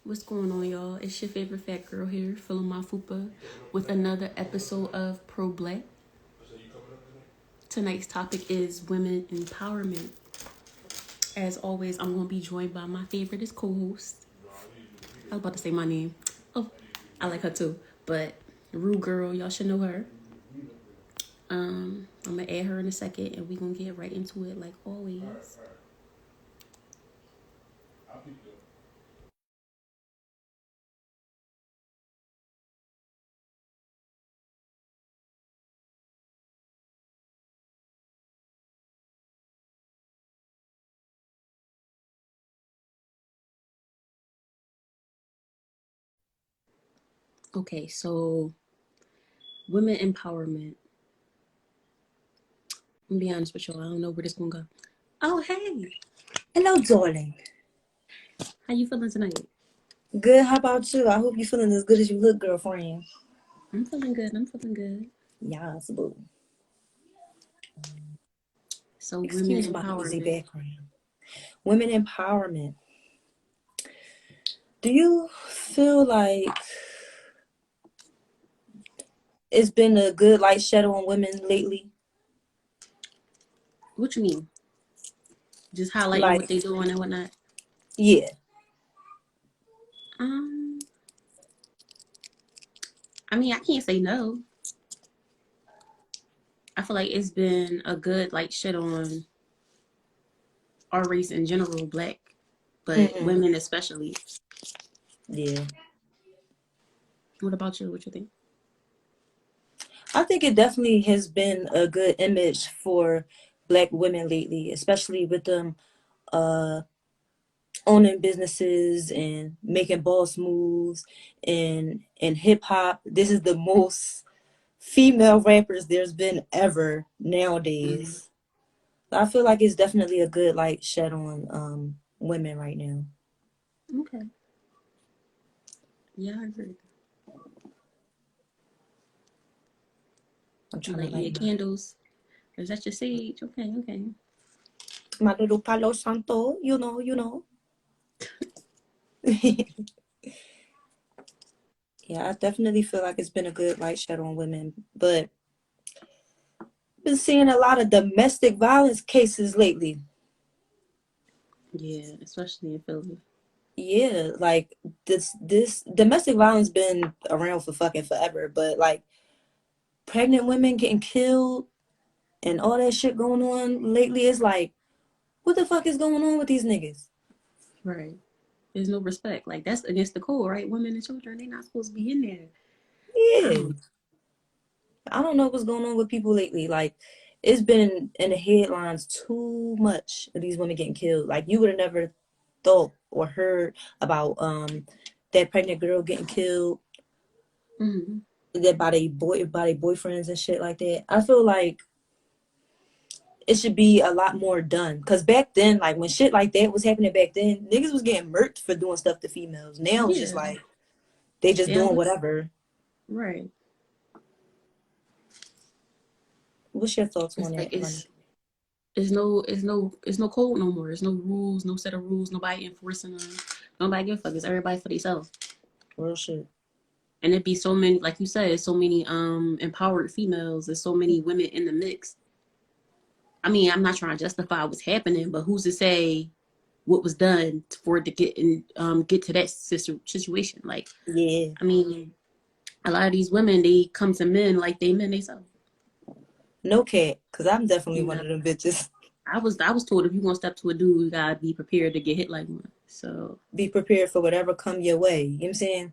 What's going on, y'all? It's your favorite fat girl here, filling my fupa with another episode of ProBLK. Tonight's topic is women empowerment. As always, I'm going to be joined by my favorite co-host. I was about to say my name. Oh, I like her too. But Rue Girl, y'all should know her. I'm going to add her in a second, and we're going to get right into it like always. Okay, so women empowerment. I'm going to be honest with y'all. I don't know where this going to go. Oh, hey. Hello, darling. How you feeling tonight? Good. How about you? I hope you're feeling as good as you look, girlfriend. I'm feeling good. I'm feeling good. Yes, boo. So women Excuse my noisy empowerment. background. Women empowerment. Do you feel like it's been a good light shadow on women lately? What you mean? Just highlighting what Like, they doing and whatnot. yeah. Um, I mean, I can't say no. I feel like it's been a good like shit on our race in general, black, but Mm-hmm. women especially. Yeah. What about you? What you think? I think it definitely has been a good image for black women lately, especially with them uh owning businesses and making boss moves and in hip hop. This is the most female rappers there's been ever Mm-hmm. nowadays. I feel like it's definitely a good light shed on women right now. Okay. Yeah, I agree. I'm You trying to lighting light your candles. Is that your sage? Okay, okay. my little Palo Santo, you know. Yeah, I definitely feel like it's been a good light shed on women, but been seeing a lot of domestic violence cases lately. Yeah, especially in Philly. Yeah, like this domestic violence been around for fucking forever, but like pregnant women getting killed and all that shit going on lately is like, what the fuck is going on with these niggas? Right. There's no respect. Like that's against the code, right? Women and children, they not supposed to be in there. I Yeah, don't. I don't know what's going on with people lately. Like, it's been in the headlines too much of these women getting killed. Like, you would have never thought or heard about that pregnant girl getting killed Mm-hmm. that by their boyfriends and shit like that. I feel like it should be a lot more done. Cause back then, like when shit like that was happening back then, niggas was getting murked for doing stuff to females. Now it's just Yeah. like they just Yeah. doing whatever. Right. What's your thoughts It's on like that, honey? it's no code no more. There's no rules, no set of rules. Nobody enforcing them. Nobody give a fuck. It's everybody for themselves. Real shit. And it'd be so many, like you said, so many empowered females. There's so many women in the mix. I mean, I'm not trying to justify what's happening, but who's to say what was done for it to get to that situation? Like, Yeah, I mean, a lot of these women they come to men like they men themselves. no cat. Cause I'm definitely You one know, of them bitches. I was told if you want to step to a dude, you gotta be prepared to get hit like one. So. Be prepared for whatever come your way. You know what I'm saying?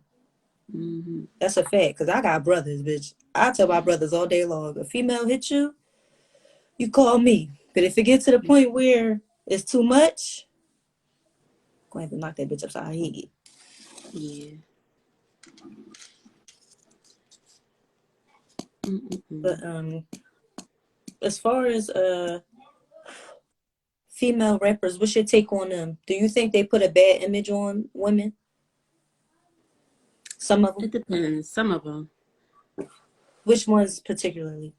Mm-hmm. That's a fact. Cause I got brothers, bitch. I tell my brothers all day long, a female hit you, you call me. But if it gets to the point where it's too much, I'm gonna have to knock that bitch upside her head. Yeah. Mm-mm-mm. But as far as female rappers, what's your take on them? Do you think they put a bad image on women? Some of It them. depends. Some of them. Which ones particularly?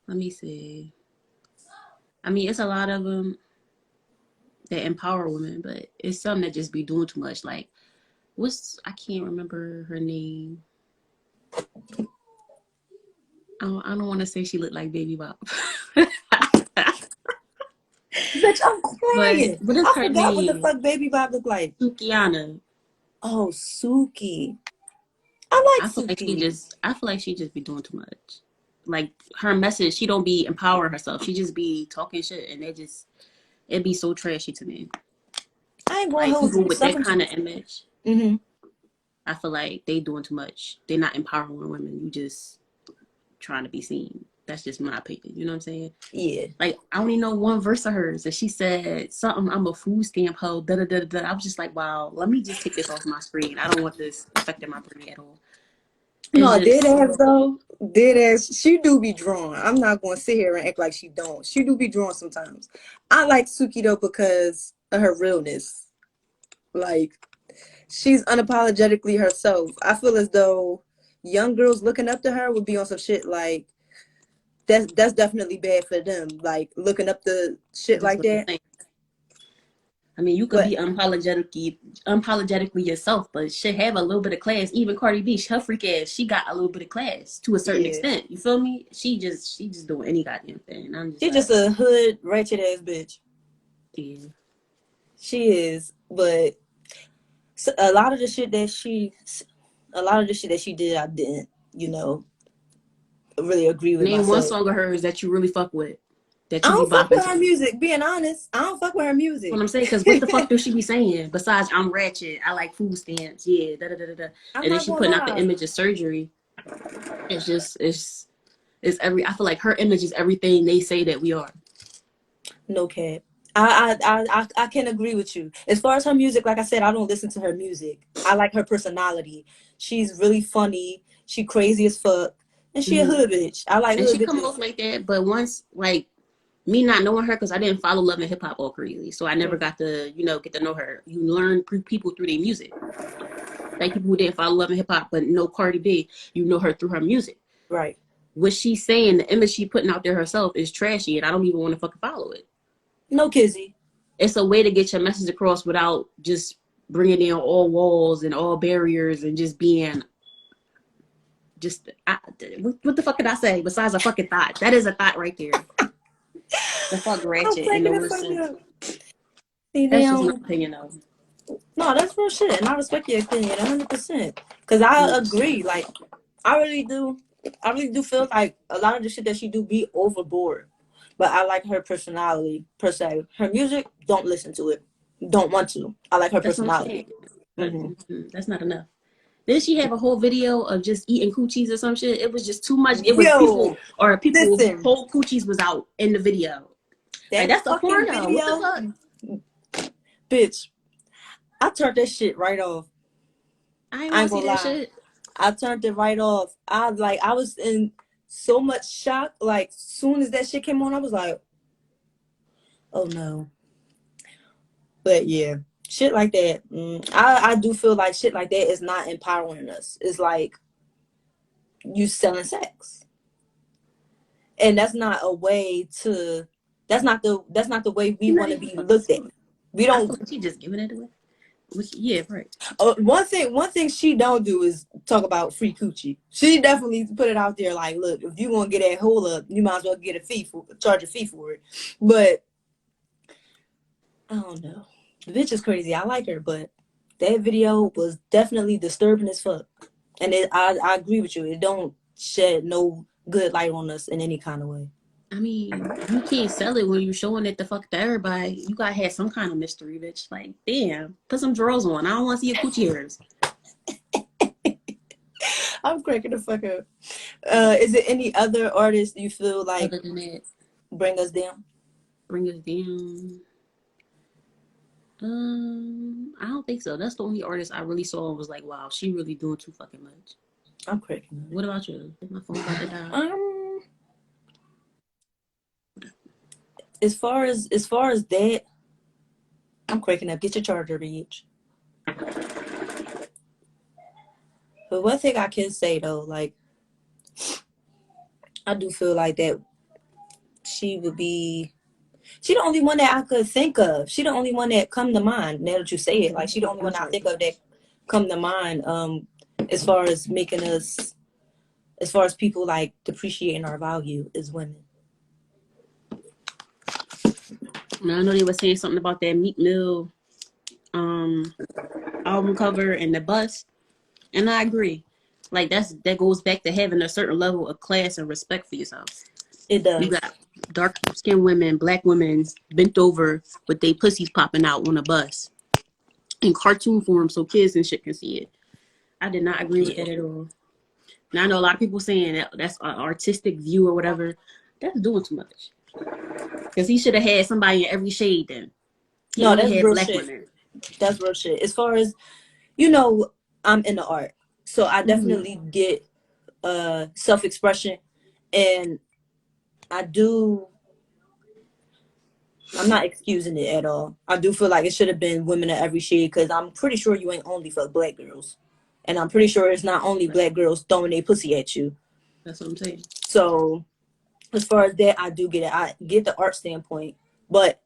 Let me see. I mean, it's a lot of them. that empower women, but it's some that just be doing too much. Like, I can't remember her name. I don't want to say she looked like Baby Bop. Bitch, I'm But crying. what is I her forgot what the name? fuck Baby Bob looked like. Sukiana. Oh, Suki. I like Suki. I feel like she just be doing too much. Like her message, she don't be empowering herself. She just be talking shit, and it be so trashy to me. I ain't gonna Like hold people you. with that kind of image, Mm-hmm. I feel like they doing too much. They're not empowering women. You just trying to be seen. That's just my opinion. You know what I'm saying? Yeah. Like I only know one verse of hers, and she said something. I'm a food stamp hoe. Da da da da. I was just like, wow. Let me just take this off my screen. I don't want this affecting my brain at all. It's No, dead just ass though. Dead ass. She do be drawn. I'm not gonna sit here and act like she don't. She do be drawn sometimes. I like Suki though because of her realness. Like she's unapologetically herself. I feel as though young girls looking up to her would be on some shit like that's definitely bad for them. Like looking up to shit that's like what I'm that. saying. I mean, you could But be unapologetically yourself, but should have a little bit of class. Even Cardi B, her freak ass, she got a little bit of class to a certain yeah, extent. You feel me? She just doing any goddamn thing. I'm just she's just like, a hood ratchet ass bitch. yeah. She is, but a lot of the shit that she did, I didn't, really agree with Name one myself. song of hers that you really fuck with, that I you be don't fuck bopping with her to. music. Being honest, I don't fuck with her What music. I'm saying, because what the fuck do she be saying besides I'm ratchet, I like food stamps, yeah, da da da da da, I'm and then not she gonna putting out the lie. image of surgery. It's just it's every. I feel like her image is everything they say that we are. No cap. I can agree with you. As far as her music, like I said, I don't listen to her music. I like her personality. She's really funny. She crazy as fuck, and she a Mm-hmm. hood bitch. I like And hood she come bitches. off like that, but once like me not knowing her because I didn't follow Love and Hip Hop all crazy, so I never got to get to know her. You learn people through their music. Like people who didn't follow Love and Hip Hop but know Cardi B, you know her through her music. Right. What she's saying, the image she putting out there herself is trashy, and I don't even want to fucking follow it. No kizzy. It's a way to get your message across without just bringing down all walls and all barriers and just being what the fuck can I say besides a fucking thought? That is a thought right there. The fuck I'm ratchet in the taking it worst from sense. you. See, they That's just my don't. opinion though. No, that's real shit, and I respect your opinion 100%. Cause I Mm. agree. Like, I really do. I really do feel like a lot of the shit that she do be overboard. But I like her personality per se. Her music, don't listen to it. Don't want to. I like her That's what I'm personality. saying. But Hmm. that's not enough. Did she have a whole video of just eating coochies or some shit? It was just too much. It was Yo, people listen, whole coochies was out in the video. Like that that's a fucking porno. What the video, fuck? bitch. I turned that shit right off. I ain't I want ain't to see gonna that lie. shit. I turned it right off. I was in so much shock. Like soon as that shit came on, I was like, oh no. But yeah, shit like that. I do feel like shit like that is not empowering us. It's like you selling sex, and that's not a way to. That's not the way we You're not want to even be fucking looked at. selling. We I feel don't. like she just giving it away. Yeah, right. One thing she don't do is talk about free coochie. She definitely put it out there like, look, if you want to get that hole up, you might as well get charge a fee for it. But I don't know. The bitch is crazy. I like her, but that video was definitely disturbing as fuck. And I agree with you. It don't shed no good light on us in any kind of way. I mean, you can't sell it when you're showing it the fuck to everybody. You gotta have some kind of mystery, bitch. Like, damn, put some drawers on. I don't want to see your coochie hairs. I'm cracking the fuck up. Is it any other artists you feel like Other than that, bring us down? bring us down. I don't think so. That's the only artist I really saw and was like, wow, she really doing too fucking much. I'm cracking What about you? My phone about to die. up. As far as that, I'm cracking up. Get your charger, bitch. But one thing I can say though, like I do feel like that she would be. She the only one that I could think of. She the only one that come to mind. Now that you say it, like she the only one That's I right. think of that come to mind. As far as making us, as far as people like depreciating our value as women. Now, I know they were saying something about that Meat Mill um album cover and the bust, and I agree. Like that goes back to having a certain level of class and respect for yourself. It You does. got dark skinned women, black women bent over with their pussies popping out on a bus in cartoon form so kids and shit can see it. I did not agree with Yeah. that at all. Now I know a lot of people saying that that's an artistic view or whatever. That's doing too much. Because he should have had somebody in every shade then. He No, only that's had real black shit. women. That's real shit. As far as you know, I'm in the art, so I Mm-hmm. definitely get self expression, and I do. I'm not excusing it at all. I do feel like it should have been women of every shade because I'm pretty sure you ain't only for black girls, and I'm pretty sure it's not only black girls throwing their pussy at you. That's what I'm saying. So as far as that, I do get it. I get the art standpoint, but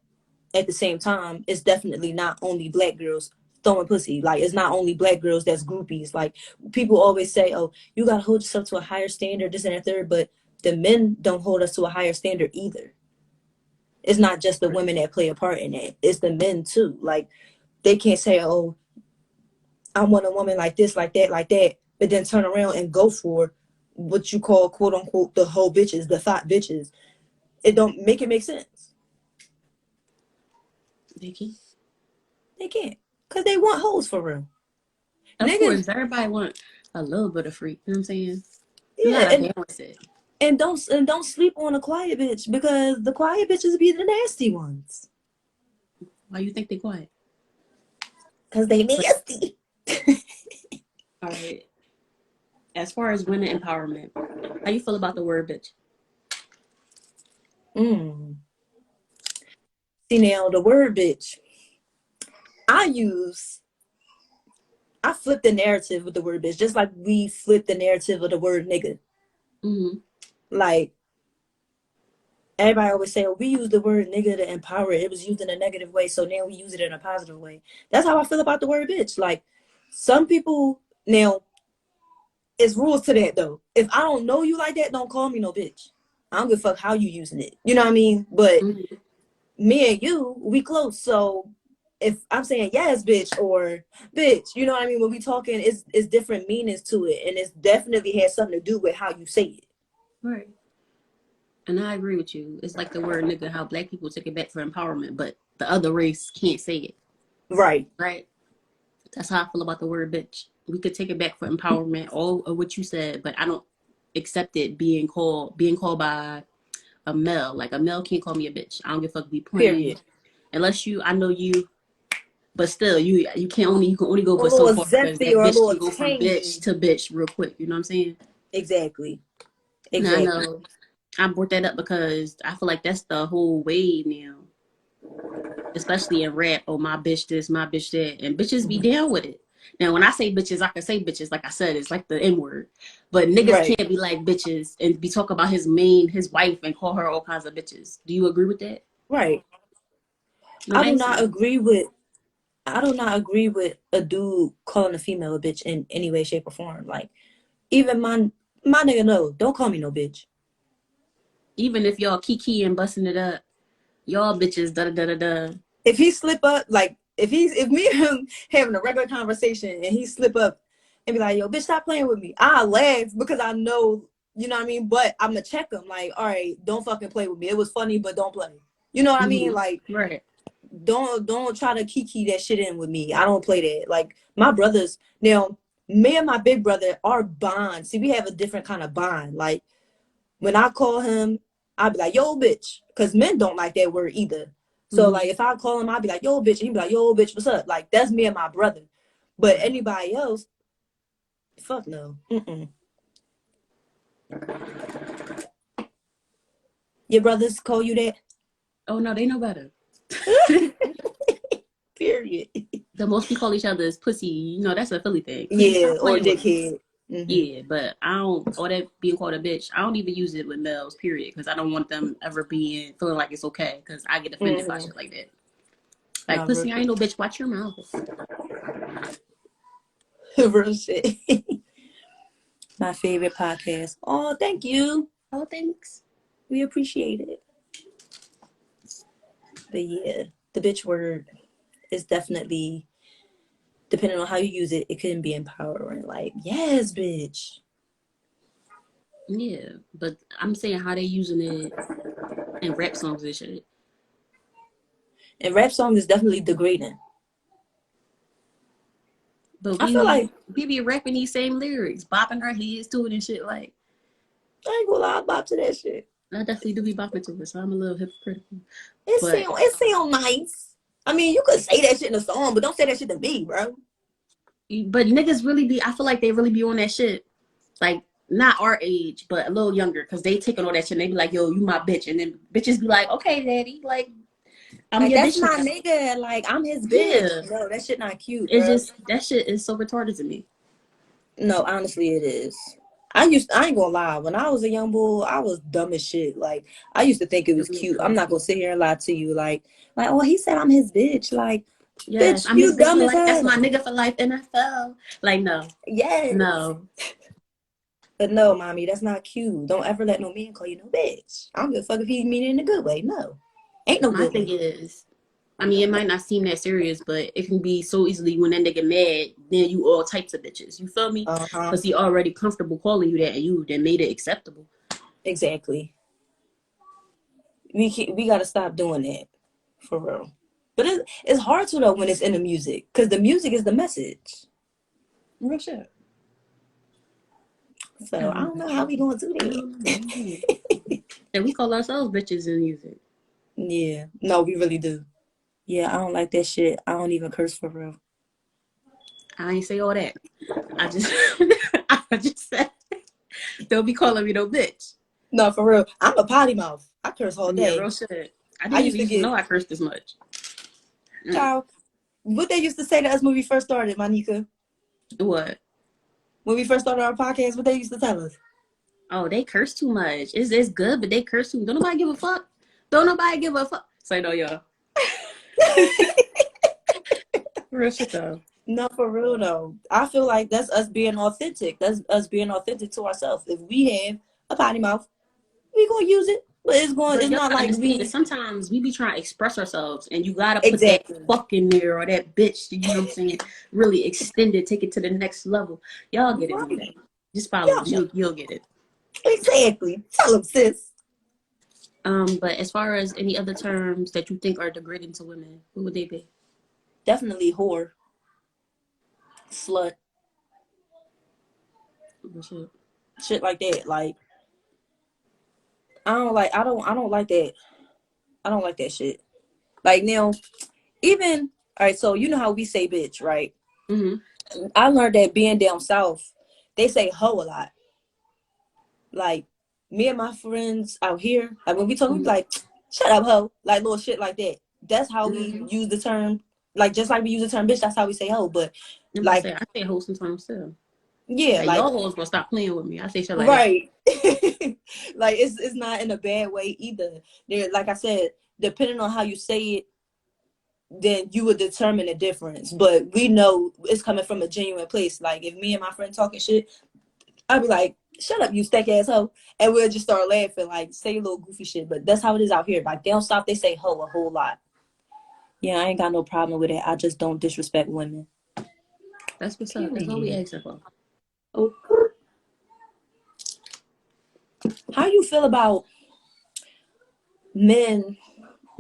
at the same time, it's definitely not only black girls throwing pussy. Like it's not only black girls that's groupies. Like people always say, "Oh, you gotta hold yourself to a higher standard," this and that third. But the men don't hold us to a higher standard either. It's not just the women that play a part in it. It's the men too. Like they can't say, "Oh, I want a woman like this, like that," but then turn around and go for what you call quote unquote the whole bitches, the thought bitches. It don't make it make sense. Vicky. They can't, cause they want hoes for real. Of Niggas, course, everybody want a little bit of freak. You know what I'm saying? You yeah, gotta balance it. and don't sleep on a quiet bitch because the quiet bitches be the nasty ones. Why you think they quiet? Cause they But nasty. all right. As far as women empowerment, how you feel about the word bitch? Mm. See now the word bitch. I use I flip the narrative with the word bitch, just like we flip the narrative of the word nigga. Mm-hmm. Like everybody always say, oh, we use the word nigga to empower it. It was used in a negative way, so now we use it in a positive way. That's how I feel about the word bitch. Like some people now, it's rules to that though. If I don't know you like that, don't call me no bitch. I don't give a fuck how you using it. You know what I mean? But Mm-hmm. me and you, we close. So if I'm saying yes, bitch, or bitch, you know what I mean? When we talking, it's different meanings to it, and it definitely has something to do with how you say it. Right. And I agree with you. It's like the word nigga, how black people take it back for empowerment, but the other race can't say it. Right, Right. That's how I feel about the word bitch. We could take it back for empowerment, all of what you said, but I don't accept it being called by a male. Like a male can't call me a bitch. I don't give a fuck be playing. period. Unless I know you, but still you can only go A but so little far because zesty that or a bitch little can go from bitch tangy. to bitch real quick. You know what I'm saying? Exactly. And I Exactly. know I brought that up because I feel like that's the whole wave now, especially in rap. Oh, my bitch this, my bitch that, and bitches be down with it. Now, when I say bitches, I can say bitches. Like I said, it's like the N word. But niggas Right. can't be like bitches and be talking about his wife, and call her all kinds of bitches. Do you agree with that? Right. No, I I'm do not asking. agree with I do not agree with a dude calling a female a bitch in any way, shape, or form. Like even my nigga no, don't call me no bitch. Even if y'all kiki and busting it up, y'all bitches da da da da. If he slip up, like if me and him having a regular conversation and he slip up and be like, yo, bitch, stop playing with me. I laugh because I know, you know what I mean? But I'm gonna check him, like, all right, don't fucking play with me. It was funny, but don't play. You know what I mean? Like, Right. don't try to kiki that shit in with me. I don't play that. Like my brothers now, me and my big brother, our bond. See, we have a different kind of bond. Like when I call him, I'd be like, yo, bitch. Because men don't like that word either. So, Mm-hmm. like, if I call him, I'd be like, yo, bitch. And he'd be like, yo, bitch, what's up? Like, that's me and my brother. But Right. anybody else, fuck no. Mm-mm. Your brothers call you that? Oh no, they know better. Period. The most we call each other is pussy. That's a Philly thing. Pussy, Yeah, stop or playing with me. dickhead. Hmm. Yeah, but I don't, all that being called a bitch, I don't even use it with males, period, because I don't want them ever being, feeling like it's okay, because I get offended by Hmm. shit like that. Like, Nah, real pussy, I ain't shit. no bitch, watch your mouth. Real shit. My favorite podcast. Oh, thank you. Oh, thanks. We appreciate it. But yeah, the bitch word is definitely, depending on how you use it, it can be empowering. Like, yes, bitch. Yeah, but I'm saying how they using it in rap songs and shit. And rap song is definitely degrading. But I feel like, we be rapping these same lyrics, bopping our heads to it and shit. Like, I ain't gonna lie, I bop to that shit. I definitely do be bopping to it, so I'm a little hypocritical. But It sound nice. I mean, you could say that shit in a song, but don't say that shit to me, bro. niggas really be, I feel like they really be on that shit. Like, not our age, but a little younger, because they taking all that shit and they be like, yo, you my bitch. And then bitches be like, okay, daddy, like, I'm Like, your that's bitch my now. nigga. Like, I'm his bitch. Yeah. No, that shit not cute, It's bro. just, that shit is so retarded to me. No, honestly, it is. I ain't gonna lie. When I was a young bull, I was dumb as shit. Like, I used to think it It was was cute. I'm not crazy. gonna sit here and lie to you. Oh, he said I'm his bitch. Like, Yes, bitch, I'm his you bitch dumb for as life. That's hell. my nigga for life. NFL. Like, no, Yes. no. But no, mommy, that's not cute. Don't ever let no man call you no bitch. I don't give a fuck if he mean it in a good way. No. Ain't no My good thing way. is, I mean, it might not seem that serious, but it can be so easily when that nigga mad, then you all types of bitches. You feel me? Uh-huh. Because he already comfortable calling you that and you then made it acceptable. Exactly. We gotta stop doing that. For real. But it's hard to know when it's in the music. Cause the music is the message. Real shit. So I don't know how we gonna do I that. don't know. And we call ourselves bitches in music. Yeah. No, we really do. Yeah, I don't like that shit. I don't even curse for real. I ain't say all that. I just, I just said, don't be calling me no bitch. No, for real. I'm a potty mouth. I curse all Yeah, day. real shit. I I didn't used even to used to get know I cursed this much. Mm. child. What they used to say to us when we first started, Monica. What? When we first started our podcast, what they used to tell us. Oh, they curse too much. It's good, but they curse too. Don't nobody give a fuck. Don't nobody give a fuck. Say no, y'all. Real shit though. No, for real though. I feel like that's us being authentic. That's us being authentic to ourselves. If we have a potty mouth, we gonna use it. But it's But y'all not gotta like understand that we sometimes we be trying to express ourselves and you gotta put that exactly fuck in there or that bitch, you know what I'm saying? Really extend it, take it to the next level. Y'all get it one right. day. Just follow Yeah, us. You'll get it. exactly. Tell them, sis. But as far as any other terms that you think are degrading to women, what would they be? Definitely whore, slut, Shit. shit like that. Like I don't like that. I don't like that shit. Like now, even all right, so you know how we say bitch, right? Mm-hmm. I learned that being down south, they say hoe a lot. Like me and my friends out here, like when we talk, we be Mm-hmm. like, shut up, hoe. Like little shit like that. That's how we Mm-hmm. use the term. Like just like we use the term bitch, that's how we say hoe. But I'm about to like, say, I say hoes sometimes too. yeah, Like, like y'all hoes gonna stop playing with me. I say shit like that. right. Like it's not in a bad way either. There, like I said, depending on how you say it, then you would determine the difference. But we know it's coming from a genuine place. Like if me and my friend talking shit, I'd be like, shut up, you stank ass hoe. And we'll just start laughing, like say a little goofy shit. But that's how it is out here. Like down south, they say hoe a whole lot. Yeah, I ain't got no problem with it. I just don't disrespect women. That's what's up. That's all we Period. asking for. Oh, how you feel about men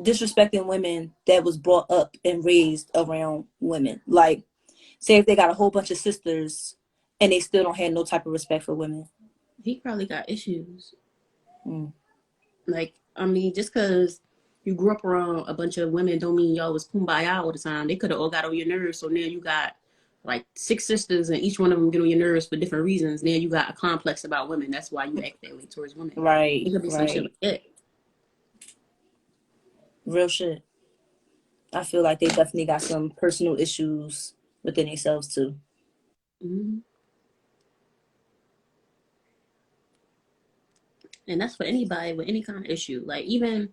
disrespecting women that was brought up and raised around women? Like, say if they got a whole bunch of sisters and they still don't have no type of respect for women. He probably got issues. Mm. Like, I mean, just because you grew up around a bunch of women don't mean y'all was kumbaya all the time. They could have all got on your nerves. So now you got like six sisters and each one of them get on your nerves for different reasons. Now you got a complex about women. That's why you act that way towards women. It Right, could be some shit right. like that. Real shit. I feel like they definitely got some personal issues within themselves too. Mm-hmm. And that's for anybody with any kind of issue. Like even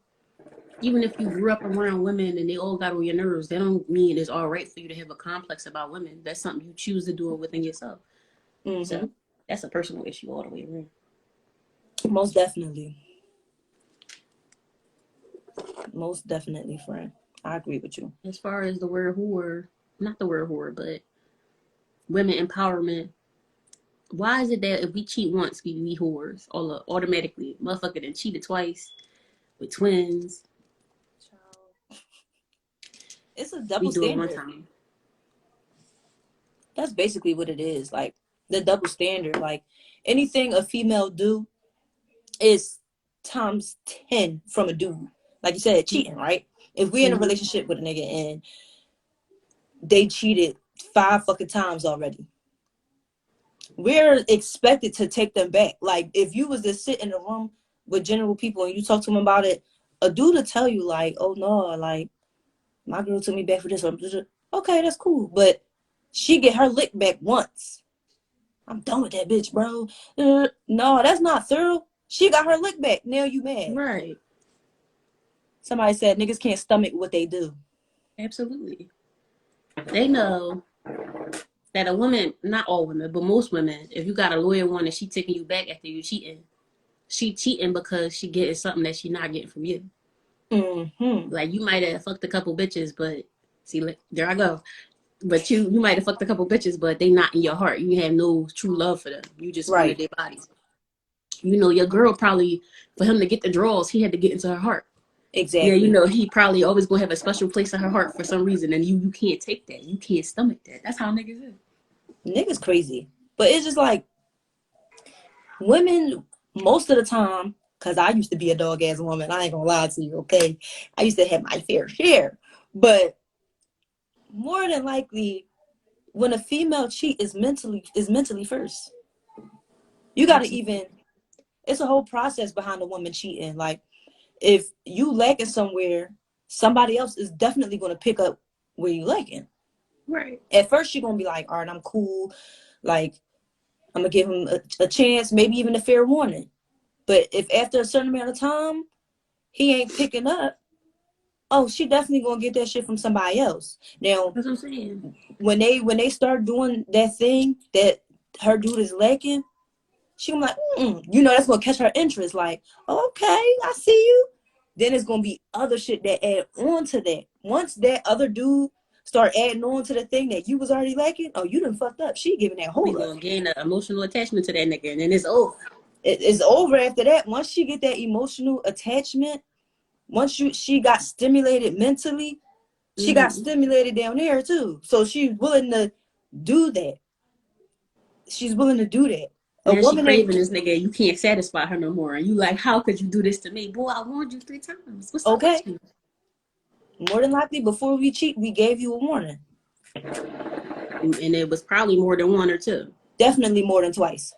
if you grew up around women and they all got on your nerves, that don't mean it's all right for you to have a complex about women. That's something you choose to do within yourself. Mm-hmm. So that's a personal issue all the way around. Most definitely. Most definitely, friend. I agree with you. As far as the word whore, not the word whore, but women empowerment. Why is it that if we cheat once, we be whores all automatically? Motherfucker then cheated twice with twins. It's a We double do it one standard. time. That's basically what it is. Like the double standard. Like anything a female do is times 10 from a dude. Like you said, cheating, right? If we're in a Mm-hmm. relationship with a nigga and they cheated 5 fucking times already, we're expected to take them back. Like if you was to sit in a room with general people and you talk to them about it, a dude will tell you like, oh no, like my girl took me back for this. Okay, that's cool. But she get her lick back once. I'm done with that bitch, bro. No, that's not thorough. She got her lick back. Now you mad. Right. Somebody said niggas can't stomach what they do. Absolutely. They know that a woman, not all women, but most women, if you got a loyal one and she taking you back after you cheating, she cheating because she getting something that she not getting from you. Mm-hmm. Like you might have fucked a couple bitches, but see, like, there I go. But you might have fucked a couple bitches, but they not in your heart. You have no true love for them. You just wanted Right. their bodies. You know, your girl probably, for him to get the draws, he had to get into her heart. Yeah, you Exactly. know, he probably always gonna have a special place in her heart for some reason, and you can't take that. You can't stomach that. That's how niggas is. Niggas crazy. But it's just like women most of the time, because I used to be a dog ass woman. I ain't gonna lie to you, okay? I used to have my fair share. But more than likely, when a female cheat is mentally first. You gotta Absolutely. even it's a whole process behind a woman cheating. Like if you lacking somewhere, somebody else is definitely gonna pick up where you lacking. Right. At first you're gonna be like, all right, I'm cool, like I'm gonna give him a chance, maybe even a fair warning. But if after a certain amount of time he ain't picking up, oh, she definitely gonna get that shit from somebody else. Now, That's what I'm saying. when they start doing that thing that her dude is lacking, she gonna be like, that's gonna catch her interest. Like, okay, I see you. Then it's gonna be other shit that add on to that. Once that other dude start adding on to the thing that you was already lacking, oh, you done fucked up. She giving that We whole up. gonna gain an emotional attachment to that nigga, and then it's over. It's over after that. Once she get that emotional attachment, once she got stimulated mentally, she got Mm-hmm. stimulated down there too. So she's willing to do that. She's willing to do that. A Now she woman that craving this nigga. You can't satisfy her no more, and you like, how could you do this to me, boy? I warned you 3 times. What's up with okay, you? more than likely before we cheat, we gave you a warning. And it was probably more than one or two. Definitely more than twice.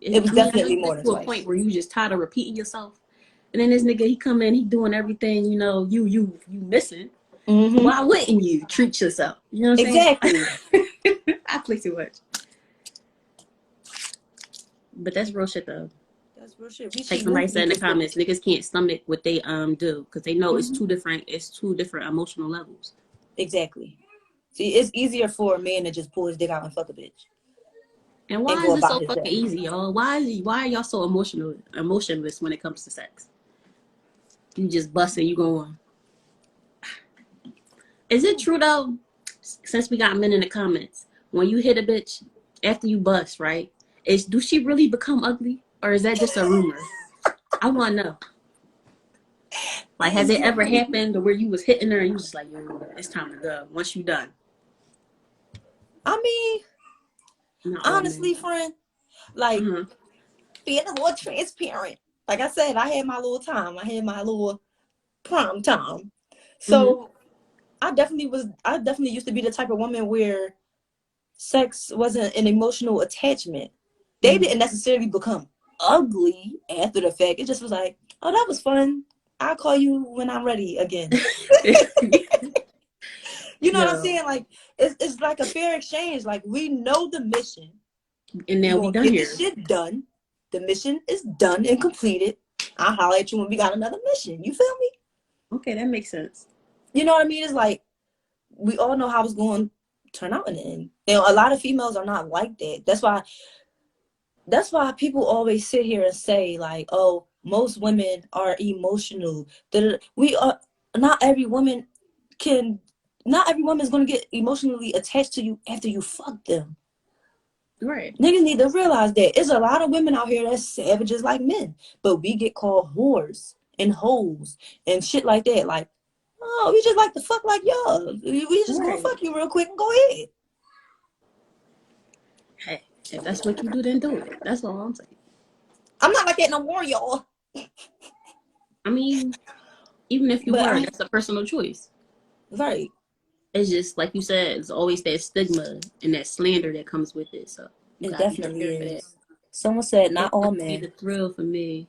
It was I mean, I know definitely you more get than to a point twice. where you just tired of repeating yourself, and then this nigga he come in, he doing everything. You know, you missing. Mm-hmm. Why wouldn't you treat yourself? You know what I'm Exactly. saying? I play too much, but that's real shit though. That's real shit. We Like cheat somebody mentally said in the before. comments, niggas can't stomach what they do because they know Mm-hmm. it's two different emotional levels. Exactly. See, it's easier for a man to just pull his dick out and fuck a bitch And and why go is it about so his fucking day. easy, y'all? Why are y'all so emotionless when it comes to sex? You just busting, you going. Is it true though? Since we got men in the comments, when you hit a bitch after you bust, right? Do she really become ugly, or is that just a rumor? I want to know. Like, has it ever happened where you was hitting her and you was just like, yo, it's time to go once you done? I mean, Not all men. honestly, friend, like Uh-huh. being a little transparent. Like I said, I had my little time. I had my little prime time. Mm-hmm. So I definitely used to be the type of woman where sex wasn't an emotional attachment. They Mm-hmm. didn't necessarily become ugly after the fact. It just was like, oh, that was fun. I'll call you when I'm ready again. You know what I'm Yo, saying? Like it's like a fair exchange. Like we know the mission. and We now we gonna done get this here. shit done. the mission is done and completed. I'll holler at you when we got another mission. You feel me? Okay, that makes sense. You know what I mean? It's like we all know how it's going to turn out in the end. You know, a lot of females are not like that. That's why people always sit here and say like, "Oh, most women are emotional." We are not every woman can. Not every woman is going to get emotionally attached to you after you fuck them. Right. Niggas need to realize that there's a lot of women out here that's savages like men, but we get called whores and hoes and shit like that. Like, oh, we just like to fuck like y'all. We just gonna Right. fuck you real quick and go ahead. Hey, if that's what you do, then do it. That's all I'm saying. I'm not like that no more, y'all. I mean, even if you But were, I that's a personal choice. right, It's just like you said, it's always that stigma and that slander that comes with it. So you it gotta be definitely prepared for that. is. Someone said not It all must be men. the thrill for me,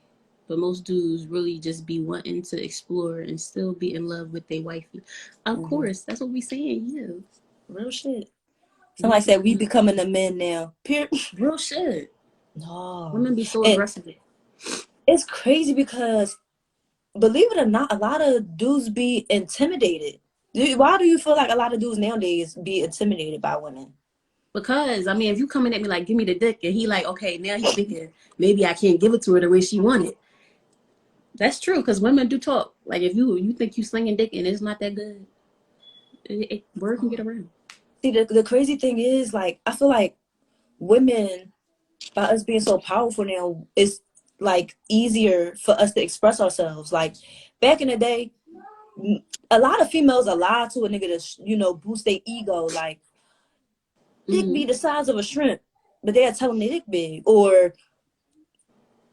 but most dudes really just be wanting to explore and still be in love with their wifey. Of Hmm. course, that's what we saying. Yeah, Real shit. we Somebody said we be becoming the men now. real shit. No, Women be so and aggressive. it's crazy because believe it or not, a lot of dudes be intimidated. Why do you feel like a lot of dudes nowadays be intimidated by women? Because I mean, if you coming at me like, give me the dick, and he like, okay, now he thinking maybe I can't give it to her the way she wanted. That's true, because women do talk. Like if you think you slinging dick and it's not that good, word can get around. See, the crazy thing is, like, I feel like women, by us being so powerful now, it's like easier for us to express ourselves. Like back in the day, a lot of females allow to a nigga to, boost their ego. Like, dick Mm-hmm. be the size of a shrimp, but they'll tell them they dick big. Or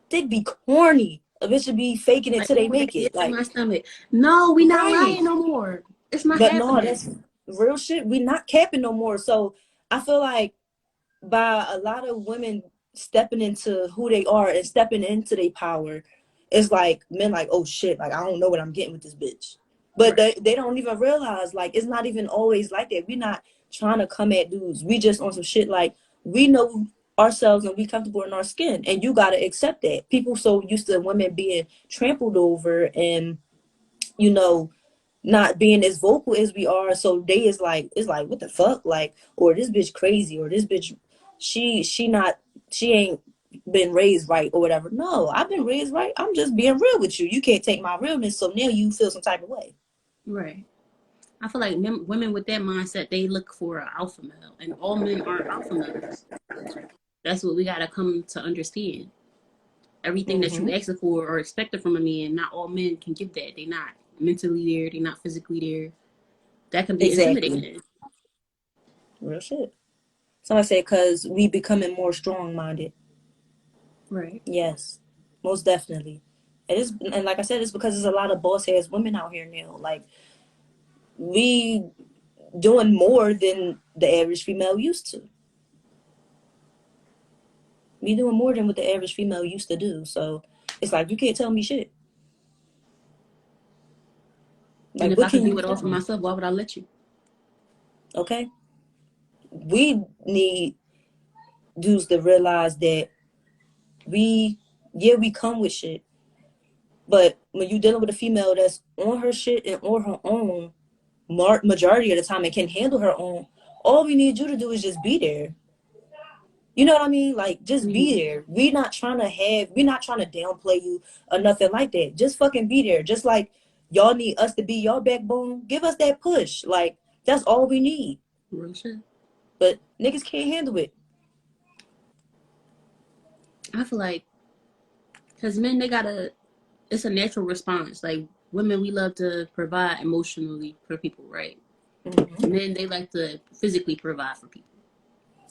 dick be corny. A bitch should be faking it Like, till they oh, that make it. hits in Like, my stomach. No, we not right. lying no more. It's not But no, happening. that's real shit. We not capping no more. So I feel like by a lot of women stepping into who they are and stepping into their power, it's like men like, oh shit, like I don't know what I'm getting with this bitch. But Right, they don't even realize like it's not even always like that. We're not trying to come at dudes. We just on some shit like we know ourselves and we comfortable in our skin. And you gotta accept that. People so used to women being trampled over and you know not being as vocal as we are, so they is like it's like what the fuck, like, or this bitch crazy, or this bitch she not she ain't been raised right or whatever. No, I've been raised right. I'm just being real with you. You can't take my realness, so now you feel some type of way. right. I feel like women with that mindset, they look for an alpha male, and all men aren't alpha males. That's what we gotta come to understand. Everything that you Mm-hmm. asking for or expecting from a man, not all men can give that. They not mentally there. They not physically there. That can be Exactly. intimidating. Real shit. Somebody said because we becoming more strong-minded. Right. Yes, most definitely. It is, and like I said, it's because there's a lot of boss ass women out here now. Like we doing more than the average female used to. We doing more than what the average female used to do. So it's like you can't tell me shit. And Like if what I could can do you it all tell for me? myself, why would I let you? Okay. We need dudes to realize that we yeah, we come with shit. But when you dealing with a female that's on her shit and on her own majority of the time and can handle her own, all we need you to do is just be there. You know what I mean? Like, just be Mm-hmm. there. We're not trying to downplay you or nothing like that. Just fucking be there. Just like y'all need us to be your backbone. Give us that push. Like, that's all we need. Real shit. But niggas can't handle it. I feel like because men, they gotta. It's a natural response. Like women, we love to provide emotionally for people, right? Hmm. Men, they like to physically provide for people.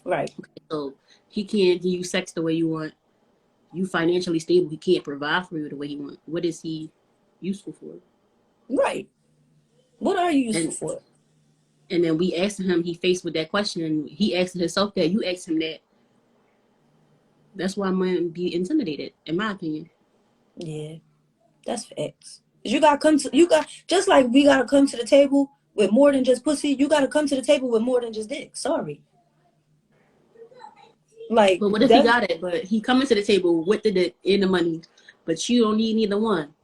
Right. So he can't give you sex the way you want. You financially stable. He can't provide for you the way you want. What is he useful for? Right. What are you useful And for? and then we asked him. He faced with that question, and he asked himself that. You asked him that. That's why men be intimidated, in my opinion. Yeah, that's facts. You got just like we gotta come to the table with more than just pussy. You gotta come to the table with more than just dick. Sorry. Like But what if he that. got it? But he coming to the table with the dick and the money, but you don't need neither one.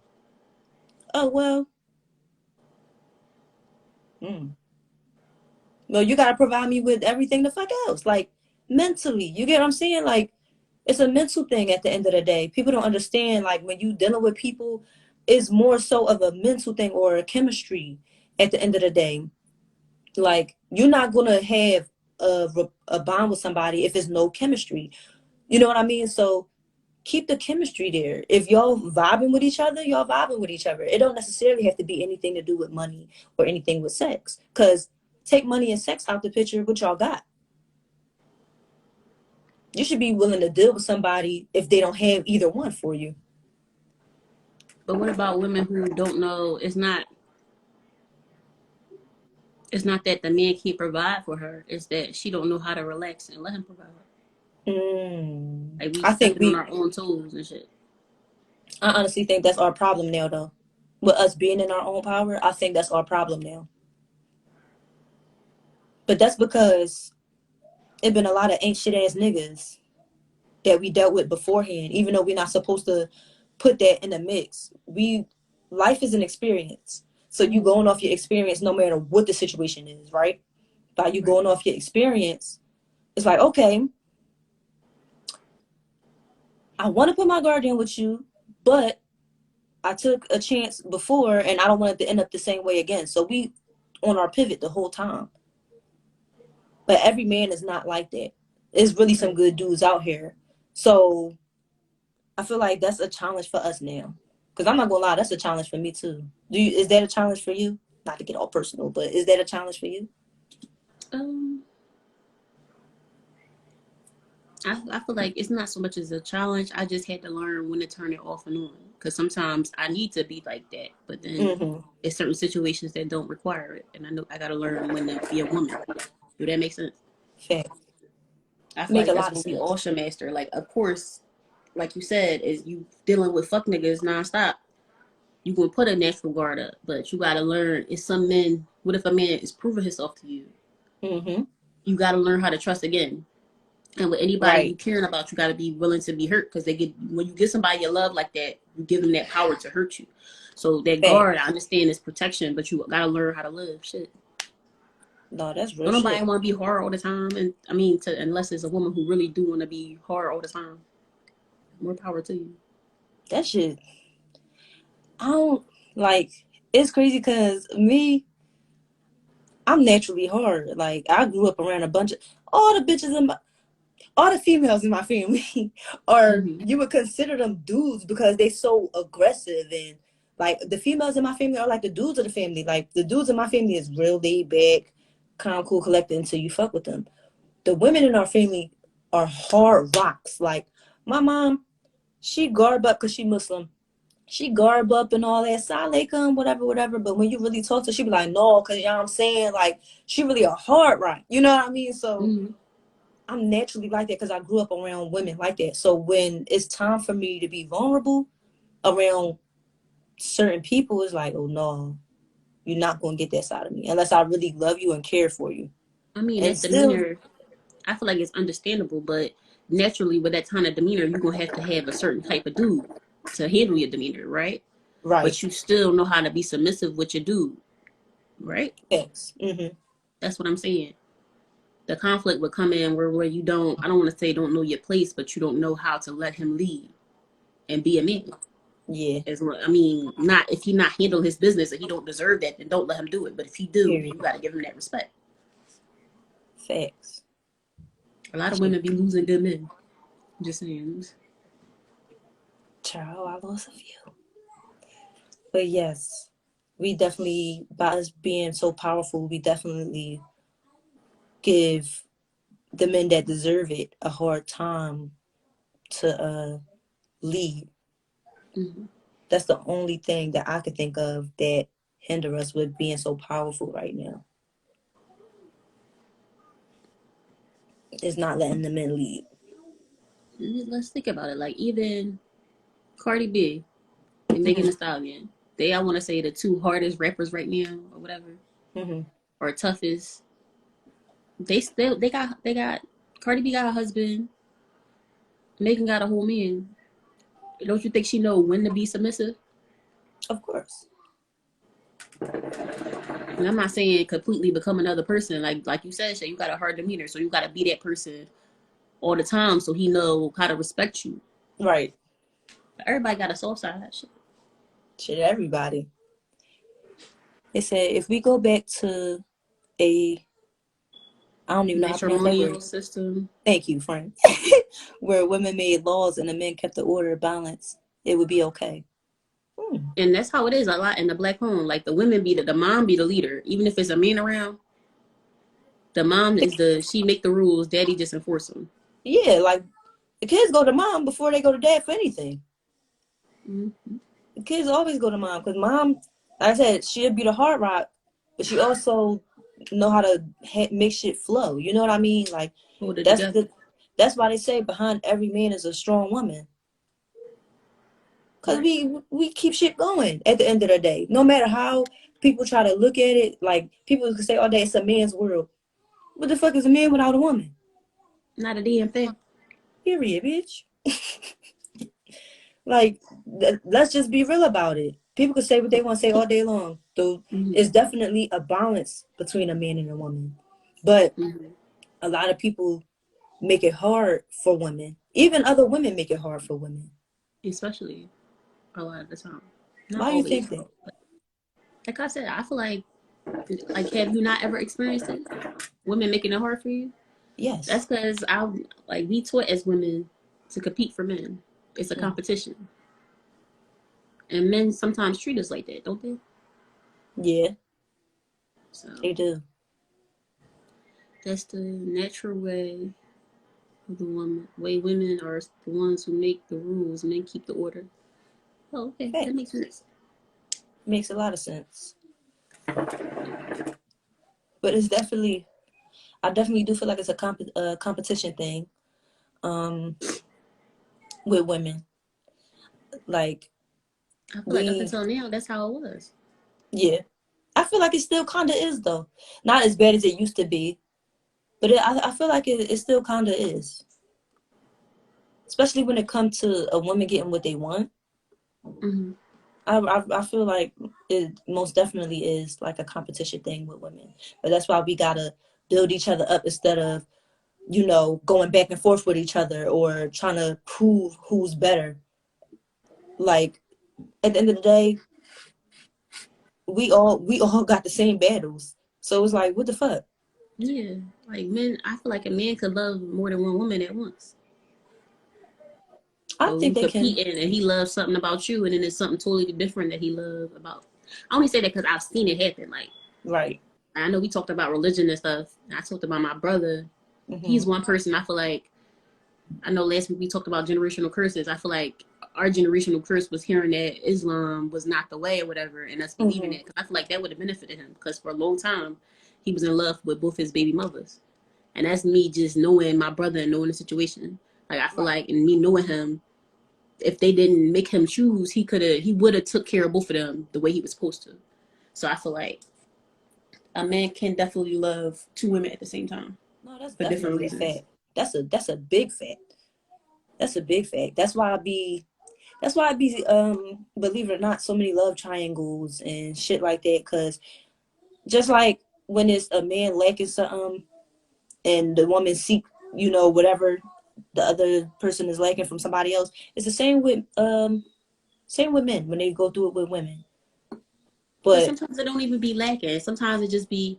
Oh well. Mm. Well, you gotta provide me with everything the fuck else. Like mentally. You get what I'm saying? Like it's a mental thing at the end of the day. People don't understand like when you dealing with people, it's more so of a mental thing or a chemistry at the end of the day. Like you're not gonna have a bond with somebody if there's no chemistry. You know what I mean? So keep the chemistry there. If y'all vibing with each other, y'all vibing with each other. It don't necessarily have to be anything to do with money or anything with sex. Cause take money and sex out the picture, what y'all got. You should be willing to deal with somebody if they don't have either one for you. But what about women who don't know? It's not that the man can't provide for her. It's that she don't know how to relax and let him provide. Like we I think stepping on we our own toes and shit. I honestly think that's our problem now though. With us being in our own power, I think that's our problem now. But that's because it been a lot of ain't shit ass niggas that we dealt with beforehand, even though we're not supposed to put that in the mix. Life is an experience. So you Mm-hmm. going off your experience no matter what the situation is, right? By you Right. going off your experience, it's like, okay, I want to put my guard in with you, but I took a chance before and I don't want it to end up the same way again. So we on our pivot the whole time. But every man is not like that. There's really some Right. good dudes out here. So I feel like that's a challenge for us now. Because I'm not gonna lie, that's a challenge for me too. Is that a challenge for you? Not to get all personal, but is that a challenge for you? Um, I feel like it's not so much as a challenge. I just had to learn when to turn it off and on. Because sometimes I need to be like that, but then Mm-hmm. it's certain situations that don't require it, and I know I got to learn when to be a woman. Do that make sense? Fact. I feel Make a like lot that's of what we all sense. should master. Like, of course, like you said, is you dealing with fuck niggas nonstop. You can put a natural guard up, but you gotta learn. Is some men? What if a man is proving himself to you? Mm-hmm. You gotta learn how to trust again. And with anybody you Right. caring about, you gotta be willing to be hurt because they get when you give somebody your love like that, you give them that power to hurt you. So that Fact. guard, I understand, is protection, but you gotta learn how to live. Shit. No, that's real Don't nobody shit. want to be hard all the time, and I mean, unless it's a woman who really do want to be hard all the time. More power to you. That shit. I don't like. It's crazy because me, I'm naturally hard. Like I grew up around a bunch of all the bitches in my all the females in my family are Mm-hmm. you would consider them dudes because they so aggressive and like the females in my family are like the dudes of the family. Like the dudes in my family is real laid back, calm, cool, collected until you fuck with them. The women in our family are hard rocks. Like my mom, she garb up because she Muslim. She garb up and all that, Salaikum, whatever, whatever. But when you really talk to her, she be like, no, because you know what I'm saying? Like, she really a hard rock. You know what I mean? So Mm-hmm. I'm naturally like that because I grew up around women like that. So when it's time for me to be vulnerable around certain people, it's like, oh no, you're not going to get that side of me unless I really love you and care for you. I mean, And that still, demeanor, I feel like it's understandable, but naturally, with that kind of demeanor, you're gonna have to have a certain type of dude to handle your demeanor, right? right, But you still know how to be submissive with your dude, right? X. Mm-hmm. That's what I'm saying. The conflict would come in where you don't. I don't want to say don't know your place, but you don't know how to let him lead and be a man. Yeah, As well, I mean, not if he not handle his business and he don't deserve that, then don't let him do it. But if he do, period. you got to give him that respect. Facts. A lot of women be losing good men. Just saying. Child, I lost a few. But yes, we definitely, by us being so powerful, we definitely give the men that deserve it a hard time to lead. Mm-hmm. That's the only thing that I could think of that hinder us with being so powerful right now. Is not letting the men lead. Let's think about it. Like even Cardi B and Megan Thee Mm-hmm. Stallion, they I want to say the two hardest rappers right now or whatever, Mm-hmm. or toughest. They got Cardi B got a husband. Megan got a whole man. Don't you think she know when to be submissive? Of course. And I'm not saying completely become another person. Like you said, Shay, you got a hard demeanor, so you got to be that person all the time, so he know how to respect you. Right. Everybody got a soft side. Shit. Shit, everybody. They said if we go back to a, I don't even know how to pronounce that Matrimonial word. system. Thank you, Frank. Where women made laws and the men kept the order balanced, it would be okay. And that's how it is a lot in the black home. Like the women be the mom be the leader. Even if it's a man around, the mom is she make the rules, daddy just enforce them. Yeah, like the kids go to mom before they go to dad for anything. Mm-hmm. The kids always go to mom because mom, like I said, she'll be the hard rock, but she also know how to make shit flow. You know what I mean? Like Hold it that's together. the that's why they say behind every man is a strong woman. Cause Right. we keep shit going at the end of the day. No matter how people try to look at it, like people can say all day it's a man's world. What the fuck is a man without a woman? Not a damn thing. Period, bitch. Like, let's just be real about it. People can say what they want to say all day long. So Mm-hmm. it's definitely a balance between a man and a woman. But Mm-hmm. a lot of people make it hard for women. Even other women make it hard for women. Especially a lot of the time. Not Why do you always think that? though. Like I said, I feel like have you not ever experienced it? Women making it hard for you? That's Yes. because I like we taught as women to compete for men. It's a Mm. competition. And men sometimes treat us like that, don't they? Yeah, So they do. that's the natural way of the woman way women are the ones who make the rules and then keep the order. Oh, okay. That makes Facts. sense. Makes a lot of sense. But it's definitely, I definitely do feel like it's a competition thing um, with women. Like, I feel like up we, until now that's how it was. yeah. I feel like it still kind of is, though. Not as bad as it used to be, but I feel like it still kind of is. Especially when it comes to a woman getting what they want. Mm-hmm. I feel like it most definitely is like a competition thing with women. But that's why we gotta build each other up instead of, going back and forth with each other or trying to prove who's better. Like at the end of the day, we all got the same battles. So it's like, what the fuck? Yeah. Like men I feel like a man could love more than one woman at once. I So think you they can. competing and he loves something about you and then it's something totally different that he loves about. I only say that because I've seen it happen. Like Right. I know we talked about religion and stuff. And I talked about my brother. Hmm. He's one person I feel like I know last week we talked about generational curses. I feel like our generational curse was hearing that Islam was not the way or whatever, and us believing Hmm. it. Because I feel like that would have benefited him. Because for a long time, he was in love with both his baby mothers, and that's me just knowing my brother and knowing the situation. Like I feel Right. like, and me knowing him, if they didn't make him choose, he would have took care of both of them the way he was supposed to. So I feel like a man can definitely love two women at the same time No, that's for different definitely a reasons. fact. That's a big fact. That's a big fact. That's why I be believe it or not, so many love triangles and shit like that. Cause just like when it's a man lacking something and the woman seek, whatever the other person is lacking from somebody else, it's the same with men when they go through it with women. But But sometimes it don't even be lacking. Sometimes it just be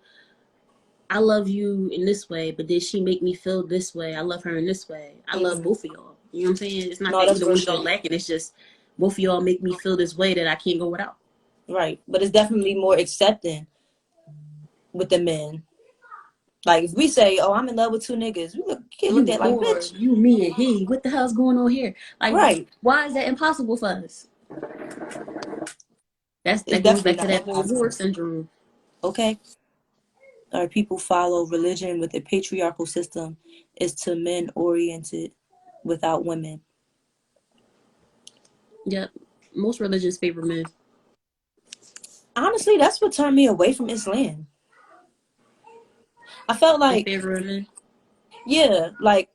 I love you in this way, but did she make me feel this way? I love her in this way. I love mhm. both of y'all. You know what I'm saying? It's not No, that that's either real one of y'all shit. lacking. It's just both of y'all make me feel this way that I can't go without. Right. But it's definitely more accepting with the men. Like if we say, "Oh, I'm in love with two niggas," we get looked You at like, or "Bitch." you, me, and he. What the hell's going on here? Like, Right. why is that impossible for us? It's That goes definitely back to not that whole war impossible. syndrome. Okay. Our people follow religion with a patriarchal system is to men oriented without women. Yep. Most religions favor men. Honestly, that's what turned me away from Islam. I felt They like, favor men. yeah, like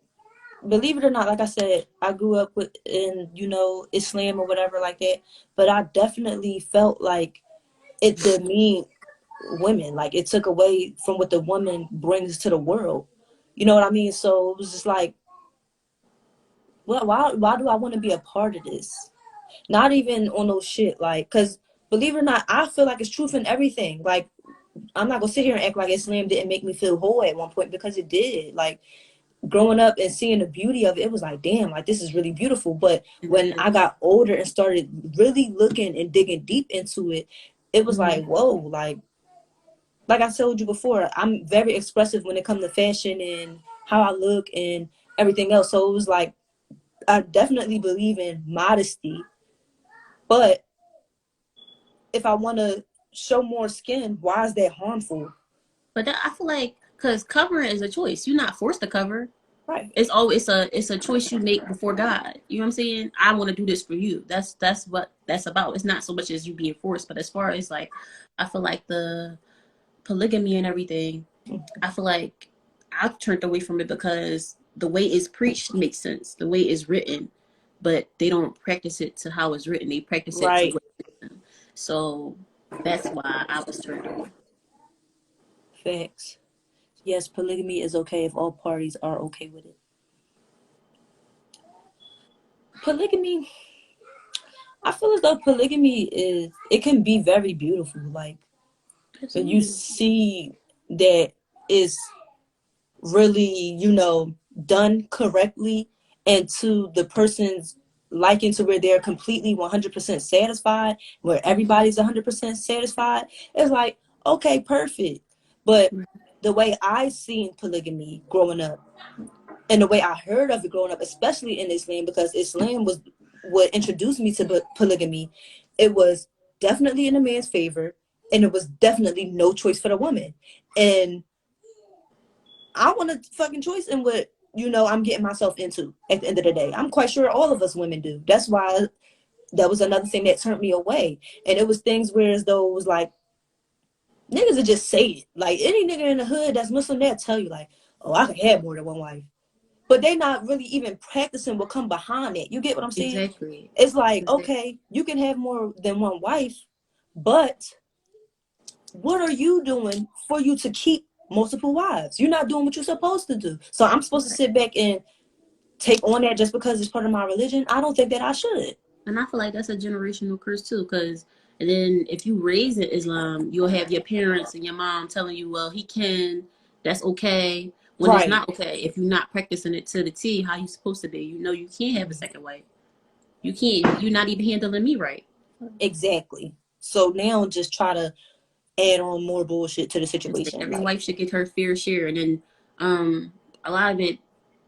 believe it or not, like I said, I grew up with in, you know, Islam or whatever like that, but I definitely felt like it demeaned women. Like it took away from what the woman brings to the world. You know what I mean? So it was just like, well, why do I want to be a part of this? Not even on no shit, like, cause believe it or not, I feel like it's truth in everything. Like, I'm not gonna sit here and act like Islam didn't make me feel whole at one point, because it did. Like, growing up and seeing the beauty of it, it was like, damn, like this is really beautiful. But And it when I is. got older and started really looking and digging deep into it, it was Mm-hmm. like, whoa, like I told you before, I'm very expressive when it comes to fashion and how I look and everything else. So it was like, I definitely believe in modesty, but if I want to show more skin, why is that harmful? But that, I feel like because covering is a choice. You're not forced to cover. Right. It's always it's a choice you make before God. You know what I'm saying? I want to do this for you. That's what that's about. It's not so much as you being forced, but as far as like, I feel like the polygamy and everything, I feel like I've turned away from it because the way it's preached makes sense. The way it's written, but they don't practice it to how it's written. They practice it to Right. what fits them. So that's why I was turned away. Facts. Yes, polygamy is okay if all parties are okay with it. Polygamy, I feel as though polygamy is, it can be very beautiful. Like, when you Absolutely. see that is really, you know, done correctly and to the person's liking, to where they're completely 100% satisfied, where Mm-hmm. everybody's 100% satisfied, it's like, okay, perfect. But the way I seen polygamy growing up, and the way I heard of it growing up, especially in Islam, because Islam was what introduced me to polygamy, it was definitely in a man's favor, and it was definitely no choice for the woman. And I want a fucking choice in what, you know, I'm getting myself into at the end of the day. I'm quite sure all of us women do. That's why that was another thing that turned me away. And it was things where as though it was like, niggas would just say it. Like any nigga in the hood that's Muslim, they'll tell you like, oh, I could have more than one wife. But they not really even practicing what come behind it. You get what I'm saying? Exactly. It's like, Exactly. okay, you can have more than one wife, but what are you doing for you to keep multiple wives? You're not doing what you're supposed to do. So I'm supposed to Right. sit back and take on that just because it's part of my religion? I don't think that I should. And I feel like that's a generational curse too, because and then if you raise in Islam, you'll have your parents and your mom telling you, well, he can, that's okay, when it's Right. not okay. If you're not practicing it to the T, how you supposed to be? You know, you can't have a second wife. You can't. You're not even handling me right. Exactly. So now just try to add on more bullshit to the It's like situation. every Like, wife should get her fair share, and then a lot of it,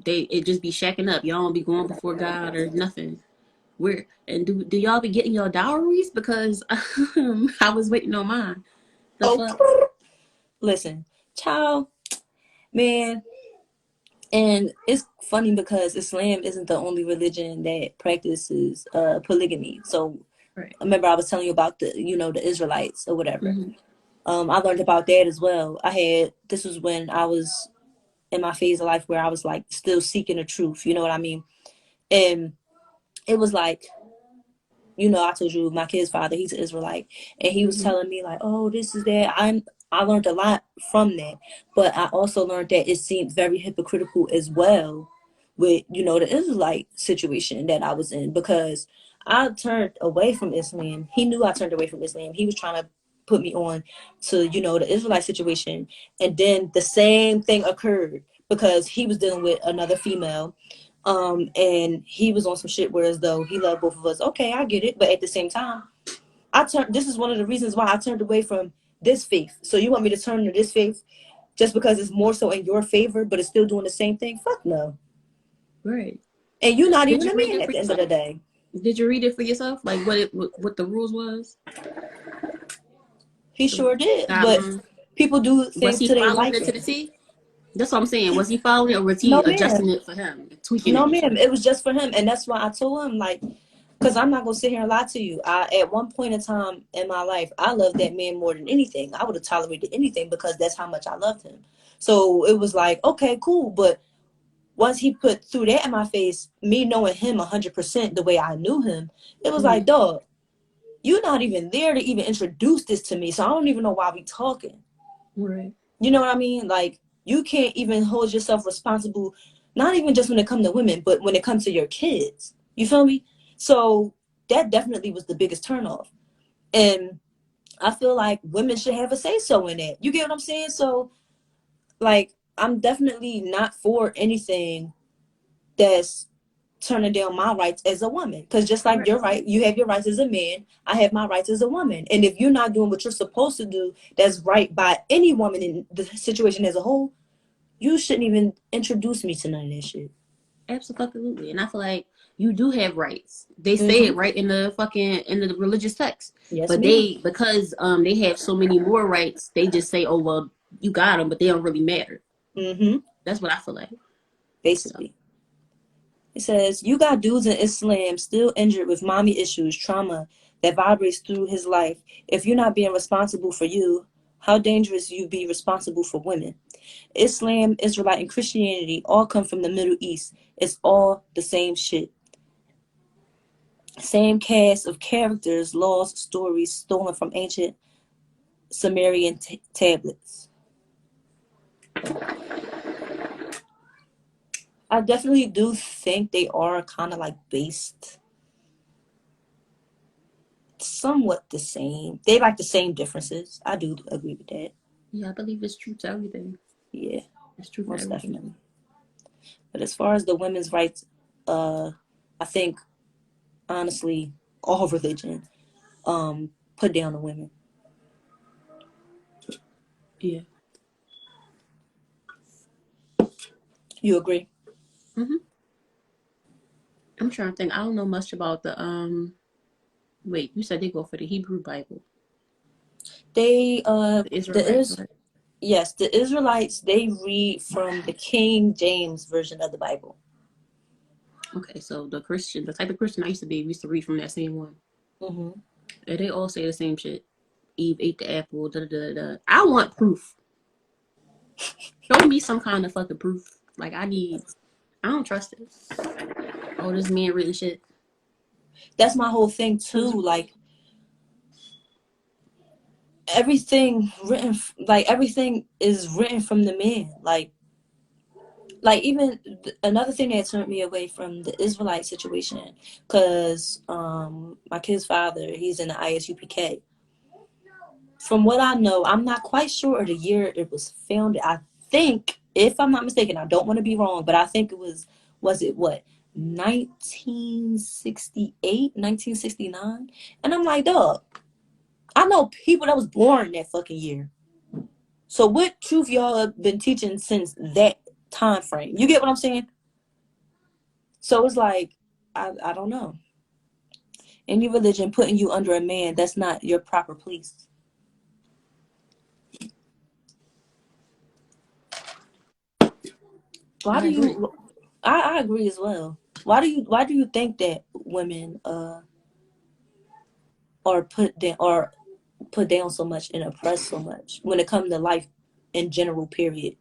it just be shacking up. Y'all don't be going before God or nothing. Where and do y'all be getting your dowries? Because I was waiting on mine. The oh, fuck? listen, child, man. And it's funny because Islam isn't the only religion that practices polygamy. So Right. remember I was telling you about the, you know, the Israelites or whatever. Mm-hmm. I learned about that as well. This was when I was in my phase of life where I was like still seeking the truth. You know what I mean? And it was like, you know, I told you my kid's father, he's an Israelite, and he was Mm-hmm. telling me like, oh, this is that. I learned a lot from that, but I also learned that it seemed very hypocritical as well with, you know, the Israelite situation that I was in, because I turned away from Islam. He knew I turned away from Islam. He was trying to put me on to, you know, the Israelite situation, and then the same thing occurred because he was dealing with another female, and he was on some shit where as though he loved both of us. Okay, I get it, but at the same time, I turned. This is one of the reasons why I turned away from this faith. So you want me to turn to this faith just because it's more so in your favor, but it's still doing the same thing? Fuck no. Right. And you're not Did even you a read man it at for the end of the yourself? day. Did you read it for yourself? Like what the rules was? He The sure did, but guidelines. people do Was things he to their following it to liking. the T? That's what I'm saying. Was he following it, or was he No, ma'am. adjusting it for him, tweaking No, it? ma'am. It was just for him, and that's why I told him like, because I'm not gonna sit here and lie to you. At one point in time in my life, I loved that man more than anything. I would have tolerated anything because that's how much I loved him. So it was like, okay, cool, but once he put through that in my face, me knowing him 100% the way I knew him, it was like, Mm-hmm. dog, you're not even there to even introduce this to me, so I don't even know why we talking. Right. You know what I mean? Like, you can't even hold yourself responsible, not even just when it comes to women, but when it comes to your kids. You feel me? So that definitely was the biggest turnoff. And I feel like women should have a say so in that. You get what I'm saying? So, like, I'm definitely not for anything that's turning down my rights as a woman. Because just like Right. you're right, you have your rights as a man, I have my rights as a woman. And if you're not doing what you're supposed to do, that's right by any woman in the situation as a whole, you shouldn't even introduce me to none of that shit. Absolutely. And I feel like you do have rights. They say Mm-hmm. it right in the religious text. Yes, But ma'am. they because they have so many more rights, they just say, "Oh well, you got them," but they don't really matter. Mm-hmm. That's what I feel like. So Basically. It says, you got dudes in Islam still injured with mommy issues, trauma that vibrates through his life. If you're not being responsible for you, how dangerous you be responsible for women. Islam, Israelite, and Christianity all come from the Middle East. It's all the same shit. Same cast of characters, laws, stories stolen from ancient Sumerian tablets. I definitely do think they are kind of like based somewhat the same. They like the same differences. I do agree with that. yeah, I believe it's true to everything. Yeah, It's true for most everything. definitely. But as far as the women's rights, I think honestly, all religion put down the women. Yeah. You agree? hmm I'm trying to think. I don't know much about the Wait, you said they go for the Hebrew Bible, They the the Israelites, is right? yes, the Israelites they read from the King James version of the Bible. Okay, so the type of Christian I used to be, we used to read from that same one, Mm-hmm. and they all say the same shit. Eve ate the apple. Da, da, da, da. I want proof. Show me some kind of fucking proof. Like I need. I don't trust it. Oh, this man written shit. That's my whole thing too. Like everything written, like everything is written from the man. Like even another thing that turned me away from the Israelite situation, because my kid's father, he's in the ISUPK. From what I know, I'm not quite sure of the year it was founded. I think, if I'm not mistaken, I don't want to be wrong, but I think it was it what, 1968, 1969? And I'm like, dog, I know people that was born that fucking year. So what truth y'all have been teaching since that time frame? You get what I'm saying? So it's like, I don't know. Any religion putting you under a man, that's not your proper place. Why I do agree. you I agree as well. Why do you think that women are put down so much and oppressed so much when it comes to life in general, period?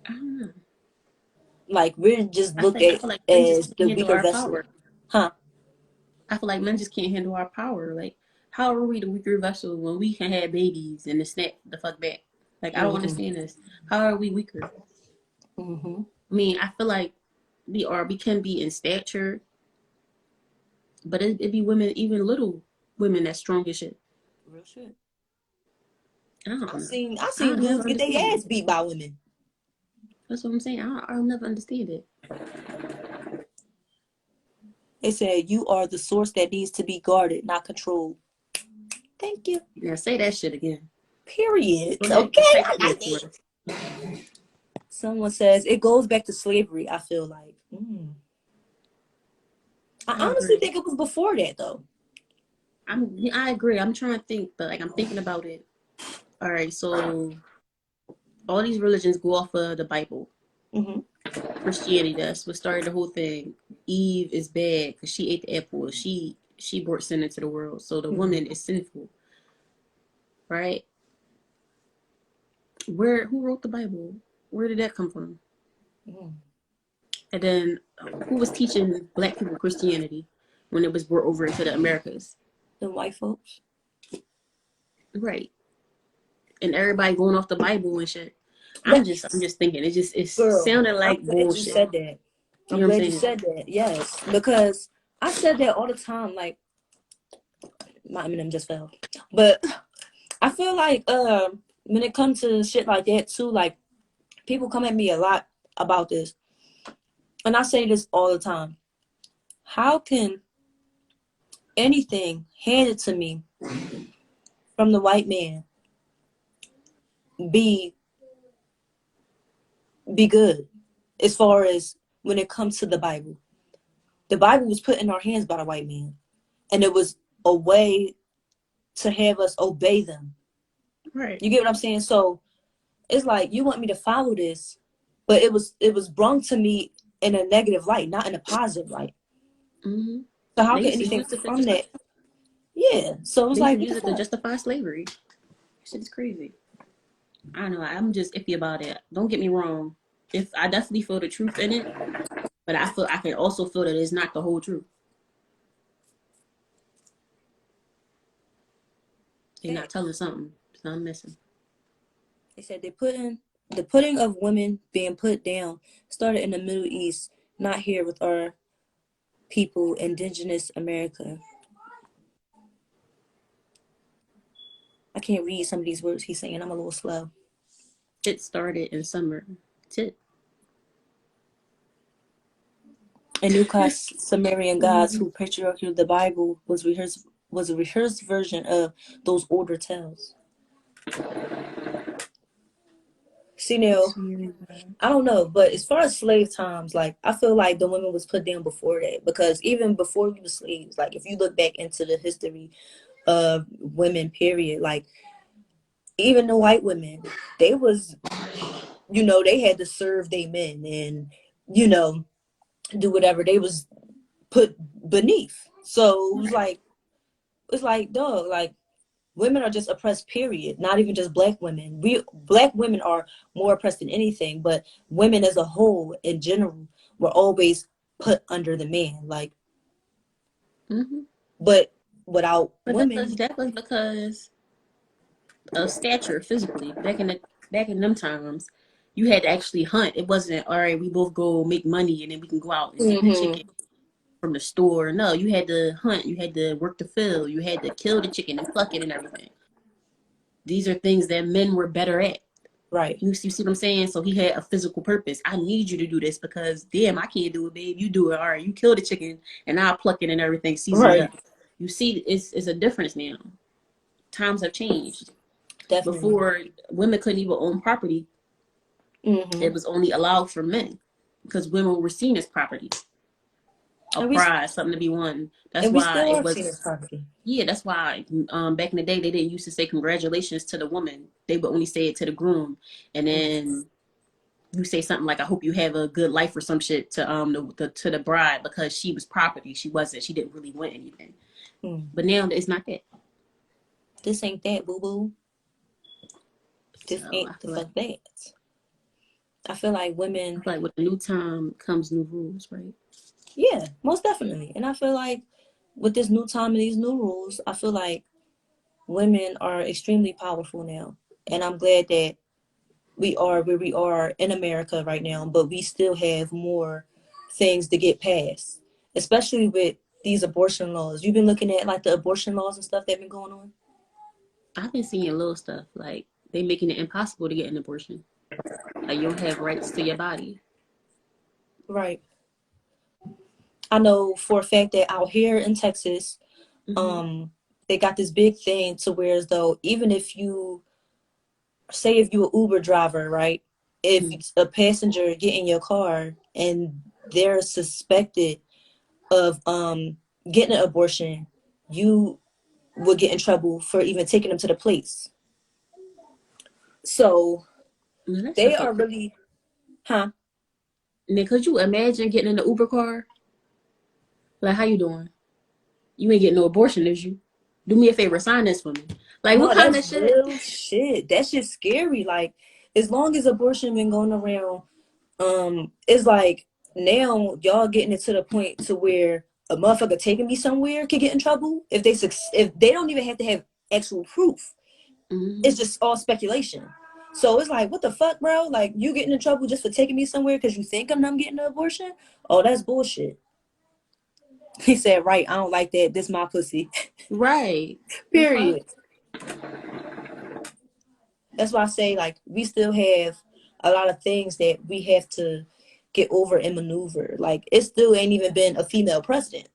I don't know. Like we're just looked I at feel like men just as can't the handle weaker our vessel. power. Huh? I feel like men just can't handle our power. Like, how are we the weaker vessel when we can have babies and then snap the fuck back? Like, I don't Mm-hmm. understand this. How are we weaker? Mm-hmm. I mean, I feel like we can be in stature, but it be women, even little women, that's strong as shit. Real shit. I don't I know. seen I I'll seen never dudes get understand their it. ass beat by women. That's what I'm saying. I'll never understand it. They said you are the source that needs to be guarded, not controlled. Thank you. Yeah, say that shit again. Period. Go ahead, Okay, type I again like for it. us. Someone says it goes back to slavery. I feel like. I I honestly agree. think it was before that though. I agree. I'm trying to think, but like I'm thinking about it. All right, so all these religions go off of the Bible. Hmm. Christianity, that's what started the whole thing. Eve is bad because she ate the apple. She brought sin into the world. So the Hmm. woman is sinful, right? Who wrote the Bible? Where did that come from? Mm. And then who was teaching black people Christianity when it was brought over into the Americas? The white folks. Right. And everybody going off the Bible and shit. I'm That just thinking it's girl, sounding I'm like glad you bullshit. said that. You I'm know what I'm glad you saying? said that. Yes, because I said that all the time. Like my Eminem just fell, but I feel like when it comes to shit like that too, like people come at me a lot about this, and I say this all the time. How can anything handed to me from the white man be be good as far as when it comes to the Bible? The Bible was put in our hands by the white man, and it was a way to have us obey them. Right. You get what I'm saying? So it's like you want me to follow this, but it was brung to me in a negative light, not in a positive light. Mm-hmm. So how They can used to anything use it to from that? Yeah. So it's they used to like, what the use it to fuck? justify slavery. Shit is crazy. I don't know. I'm just iffy about it. Don't get me wrong. If I definitely feel the truth in it, but I feel I can also feel that it's not the whole truth. They're not Facts. telling something. Something missing. They said the putting of women being put down started in the Middle East, not here with our people, indigenous America. I can't read some of these words he's saying. I'm a little slow. It started in summer. Tit. And New Sumerian gods Mm-hmm. who patriarchy of the Bible was a rehearsed version of those older tales. See now, I don't know, but as far as slave times, like I feel like the women was put down before that because even before we were slaves, like if you look back into the history of women, period, like even the white women, they was, they had to serve their men and, you know, do whatever they was put beneath. So it's like, dog, like women are just oppressed, period. Not even just black women. We black women are more oppressed than anything, but women as a whole in general were always put under the man. Like, Mm-hmm. but without But women, that was because of stature physically. Back in them times, you had to actually hunt. It wasn't all right. We both go make money and then we can go out and get the chicken hmm from the store. No, you had to hunt. You had to work the field. You had to kill the chicken and pluck it and everything. These are things that men were better at. right, You see what I'm saying? So he had a physical purpose. I need you to do this because damn, I can't do it, babe. You do it. All right, you kill the chicken and I'll pluck it and everything, season it right, up. You see, it's a difference now. Times have changed. definitely. Before women couldn't even own property, hmm it was only allowed for men because women were seen as property, a And we prize, something to be won. That's and we why still it are seen as was. property. Yeah, that's why back in the day they didn't used to say congratulations to the woman. They would only say it to the groom, and then you say something like, "I hope you have a good life" or some shit to to the bride because she was property. She wasn't. She didn't really win anything. Mm. But now it's not that. This ain't that, boo boo. This So ain't the fuck that. I feel like with a new time comes new rules, right? Yeah, most definitely. And I feel like with this new time and these new rules, I feel like women are extremely powerful now. And I'm glad that we are where we are in America right now, but we still have more things to get past, especially with these abortion laws. You've been looking at like the abortion laws and stuff that have been going on? I've been seeing little stuff like they making it impossible to get an abortion. Like you don't have rights to your body. Right. I know for a fact that out here in Texas, Mm-hmm. um, they got this big thing to where as though even if you say if you an Uber driver, right? If Mm-hmm. it's a passenger get in your car and they're suspected of getting an abortion, you would get in trouble for even taking them to the police. So Man, that shit they so are crazy. really, huh? Man, could you imagine getting in the Uber car? Like, how you doing? You ain't getting no abortion, is you? Do me a favor, sign this for me. Like, what No, kind that's of shit? real shit. That shit's scary. Like as long as abortion been going around, it's like now y'all getting it to the point to where a motherfucker taking me somewhere could get in trouble if if they don't even have to have actual proof. Mm-hmm. It's just all speculation. So it's like, what the fuck, bro? Like, you getting in trouble just for taking me somewhere because you think I'm getting an abortion? Oh, that's bullshit. He said, right, I don't like that. This my pussy. Right. The fuck? Period. That's why I say, like, we still have a lot of things that we have to get over and maneuver. Like, it still ain't even been a female president.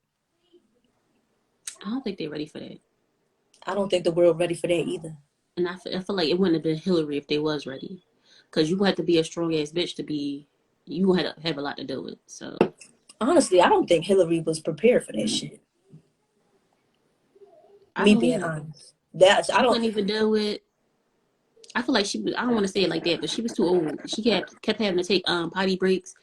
I don't think they're ready for that. I don't think the world ready for that either. And I feel like it wouldn't have been Hillary if they was ready. Because you have to be a strong ass bitch to be, you had to have a lot to deal with. So, Honestly, I don't think Hillary was prepared for that shit. I Me don't being either. honest. That's I She don't couldn't even deal with, I feel like she was, I don't want to say it like that, but she was too old. She kept having to take potty breaks.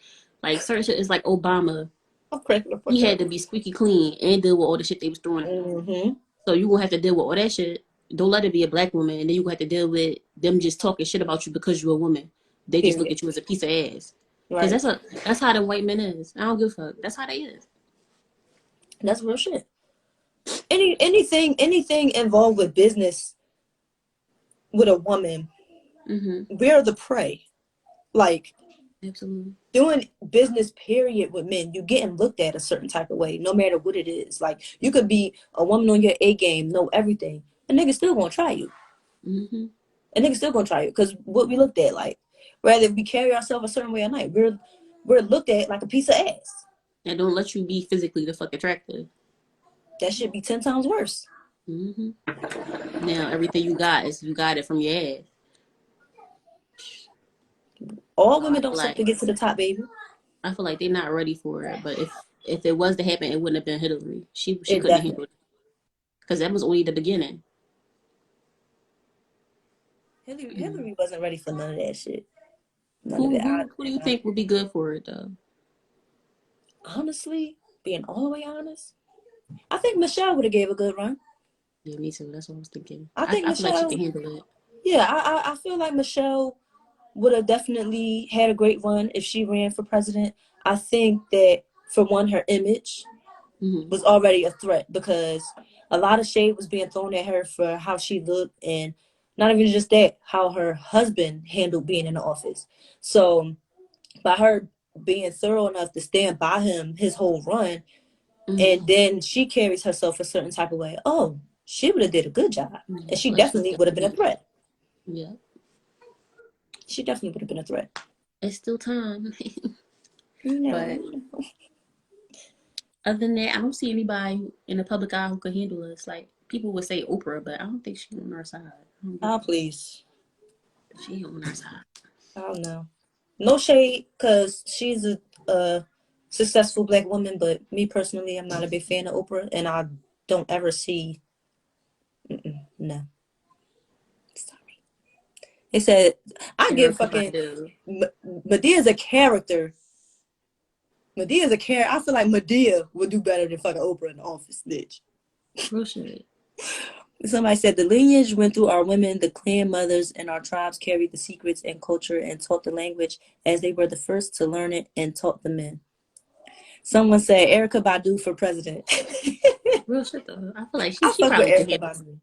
Like, certain shit is like Obama. I'm cracking the He fuck had up. to be squeaky clean and deal with all the shit they was throwing at him. Mm-hmm. So you gonna have to deal with all that shit. Don't let it be a black woman, and then you gonna have to deal with them just talking shit about you because you're a woman. They just look Period. at you as a piece of ass. Cause Right. that's how the white men is. I don't give a fuck. That's how they is. That's real shit. Anything involved with business with a woman, Mm-hmm. we're the prey. Like Absolutely. doing business period with men, you getting looked at a certain type of way, no matter what it is. Like you could be a woman on your A game, know everything. A nigga still gonna try you. Mm-hmm. A nigga still gonna try you. Cause what we looked at, like, rather if we carry ourselves a certain way at night, we're looked at like a piece of ass. And don't let you be physically the fuck attractive. That should be 10 times worse. Mm-hmm. Now everything you got is you got it from your ass. All So women don't suck to get to the top, baby. I feel like they're not ready for it. But if it was to happen, it wouldn't have been Hillary. She It couldn't definitely. handle it because that was only the beginning. Mm. Hillary wasn't ready for none of that shit. None of Who it. who do you think would be good for it though? Honestly, being all the way honest, I think Michelle would have gave a good run. Yeah, me too. That's what I was thinking. I think I feel like she can Michelle, handle it. yeah, I feel like Michelle would have definitely had a great run if she ran for president. I think that for one, her image Mm-hmm. was already a threat because a lot of shade was being thrown at her for how she looked and not even just that, how her husband handled being in the office. So by her being thorough enough to stand by him his whole run, Mm-hmm. and then she carries herself a certain type of way. Oh, she would have did a good job, Yeah, and I she feel like she would definitely would have been a definitely. threat. Yeah, She definitely would have been a threat. it's still time. But No. other than that, I don't see anybody in the public eye who could handle us. Like people would say Oprah, but I don't think she's on our side. I don't get Oh, it. please. She ain't on our side. I don't know. No shade, because she's a successful black woman, but me personally, I'm not a big fan of Oprah, and I don't ever see. No. Sorry. They said, I give Erica fucking. Badu. Medea's a character. Medea's a character. I feel like Medea would do better than fucking Oprah in the office, bitch. Real shit. Somebody said the lineage went through our women, the clan mothers, and our tribes carried the secrets and culture and taught the language as they were the first to learn it and taught the men. Someone said Erica Badu for president. Real shit though. I feel like I she fuck with probably could Erica handle it. Badu.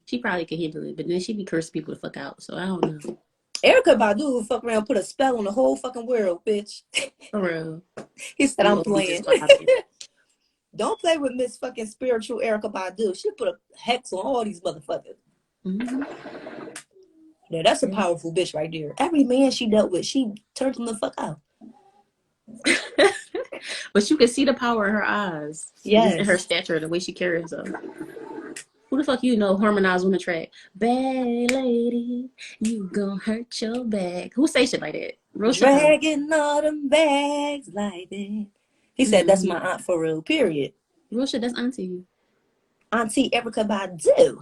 She probably could handle it, but then she be cursing people the fuck out. So I don't know. Erica Badu will fuck around, put a spell on the whole fucking world, bitch. For real. He said, We I'm all be just playing. vibing. Don't play with Miss fucking spiritual Erica Badu. She put a hex on all these motherfuckers. Mm-hmm. Yeah, that's a Yeah. powerful bitch right there. Every man she dealt with, she turned them the fuck out. But you can see the power in her eyes, just in her Yes. stature, the way she carries herself. Who the fuck you know harmonize on the track? Bad lady, you gon' hurt your back. Who say shit like that? Real shit though. Dragging all them bags like that. He said, that's my Mm-hmm. aunt for real, period. Real shit. That's auntie. Auntie Erica Badu.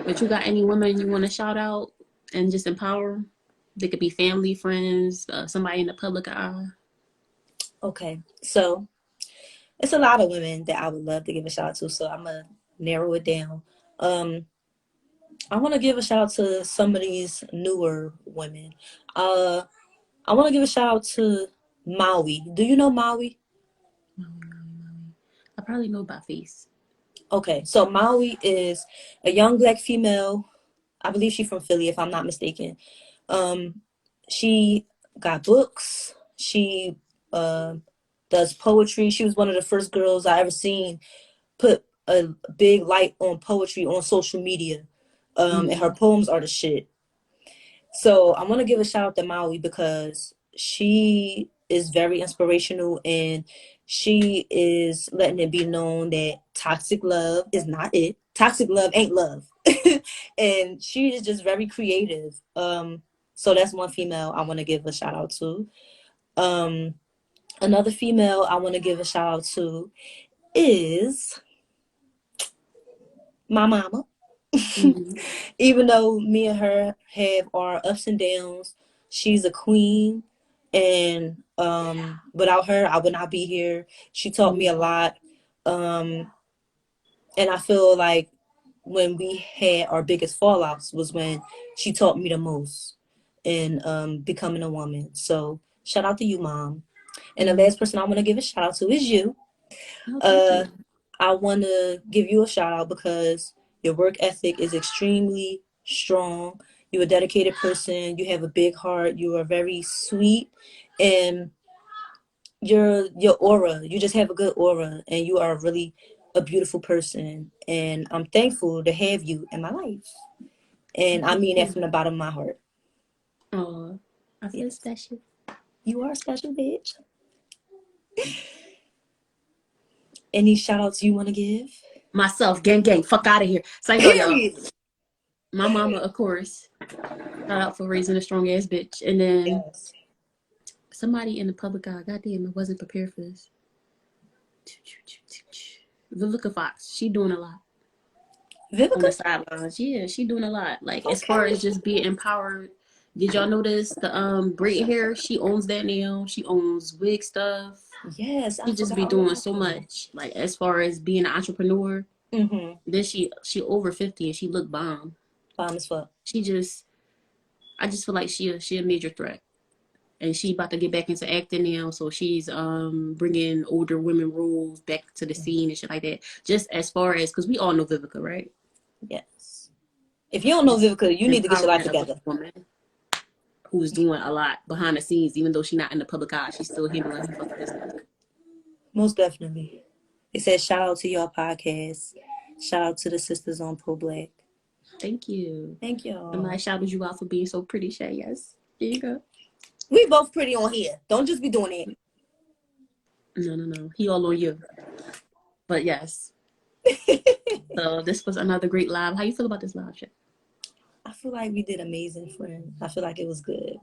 But you got any women you want to shout out and just empower? They could be family, friends, somebody in the public eye. Okay, so it's a lot of women that I would love to give a shout out to, so I'm gonna narrow it down. Um, I want to give a shout out to some of these newer women. Uh, I want to give a shout out to Maui. Do you know Maui? I probably know by face. Okay, so Maui is a young black female. I believe she's from Philly, if I'm not mistaken. Um, she got books. She uh, does poetry. She was one of the first girls I ever seen put a big light on poetry on social media. And her Mm-hmm. poems are the shit. So I want to give a shout out to Maui because she is very inspirational and she is letting it be known that toxic love is not it. Toxic love ain't love. And she is just very creative. So that's one female I want to give a shout out to. Um, Another female I want to give a shout out to is my mama. Mm-hmm. Even though me and her have our ups and downs, she's a queen. And without her, I would not be here. She taught me a Mm-hmm. lot. Um, and I feel like when we had our biggest fallouts was when she taught me the most in becoming a woman. So shout out to you, mom. And the Mm-hmm. last person I want to give a shout out to is you. Oh, thank Uh, you. I want to give you a shout out because your work ethic is extremely strong. You're a dedicated person. You have a big heart. You are very sweet, and your aura. You just have a good aura, and you are really a beautiful person. And I'm thankful to have you in my life. Oh, And I thank mean that you. from the bottom of my heart. Oh, I feel Yes, special. you are a special bitch. Any shout outs you want to give? Myself, gang, gang, fuck out of here. Say no, y'all. Period. My mama, of course. Shout out for raising a strong ass bitch. And then Yes. somebody in the public eye. Goddamn, I wasn't prepared for this. The Looker Fox. She doing a lot on Vivica? the sidelines. Yeah, she doing a lot. Like as far Okay. as just being empowered. Did y'all notice the braid hair? She owns that now. She owns wig stuff. Yes, I She just forgot be all doing about so her. much. Like as far as being an entrepreneur. Mm-hmm. Then she over 50 and she look bomb. Bomb as fuck. She just I just feel like she a major threat. And she about to get back into acting now, so she's bringing older women roles back to the scene and shit like that. Just as far as because we all know Vivica, right? Yes. If you don't know Just Vivica, you need to get your life empowerment of a together. woman who's doing a lot behind the scenes, even though she's not in the public eye, she's still handling her fucking business. Most definitely. It says shout out to y'all podcast. Shout out to the sisters on ProBLK. Thank you. Thank Somebody y'all. shouted you out for being so pretty, Shay. Yes. There you go. We both pretty on here. Don't just be doing No, no, no. He all on you. But yes. it. So this was another great live. How you feel about this live, Shay? I feel like we did amazing, friend. I feel like it was good.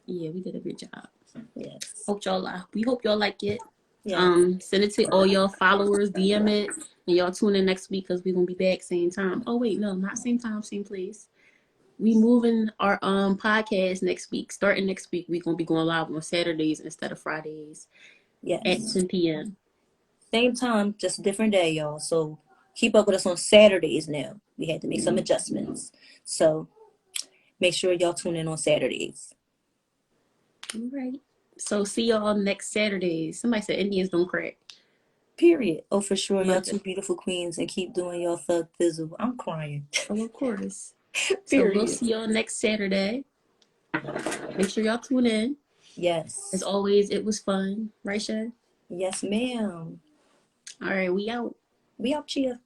Yeah, we did a great job. Yes. Hope y'all we hope y'all like it. Yes. Send it to all y'all followers, DM it, and y'all tune in next week because we're gonna be back same time. Oh wait, no, not same time, same place. We moving our podcast next week. Starting next week, we're gonna be going live on Saturdays instead of Fridays at Yes. 10 p.m. Same time, just a different day, y'all. So keep up with us on Saturdays now. We had to make some adjustments. So make sure y'all tune in on Saturdays. All right. So see y'all next Saturday. Somebody said Indians don't crack. Period. Oh, for sure. Y'all But two beautiful queens and keep doing your thug thizzle. I'm crying. oh, of course. So we'll Period. see y'all next Saturday. Make sure y'all tune in. As Yes. always, it was fun. Right, Shay? Yes, ma'am. All right, we out. We out here.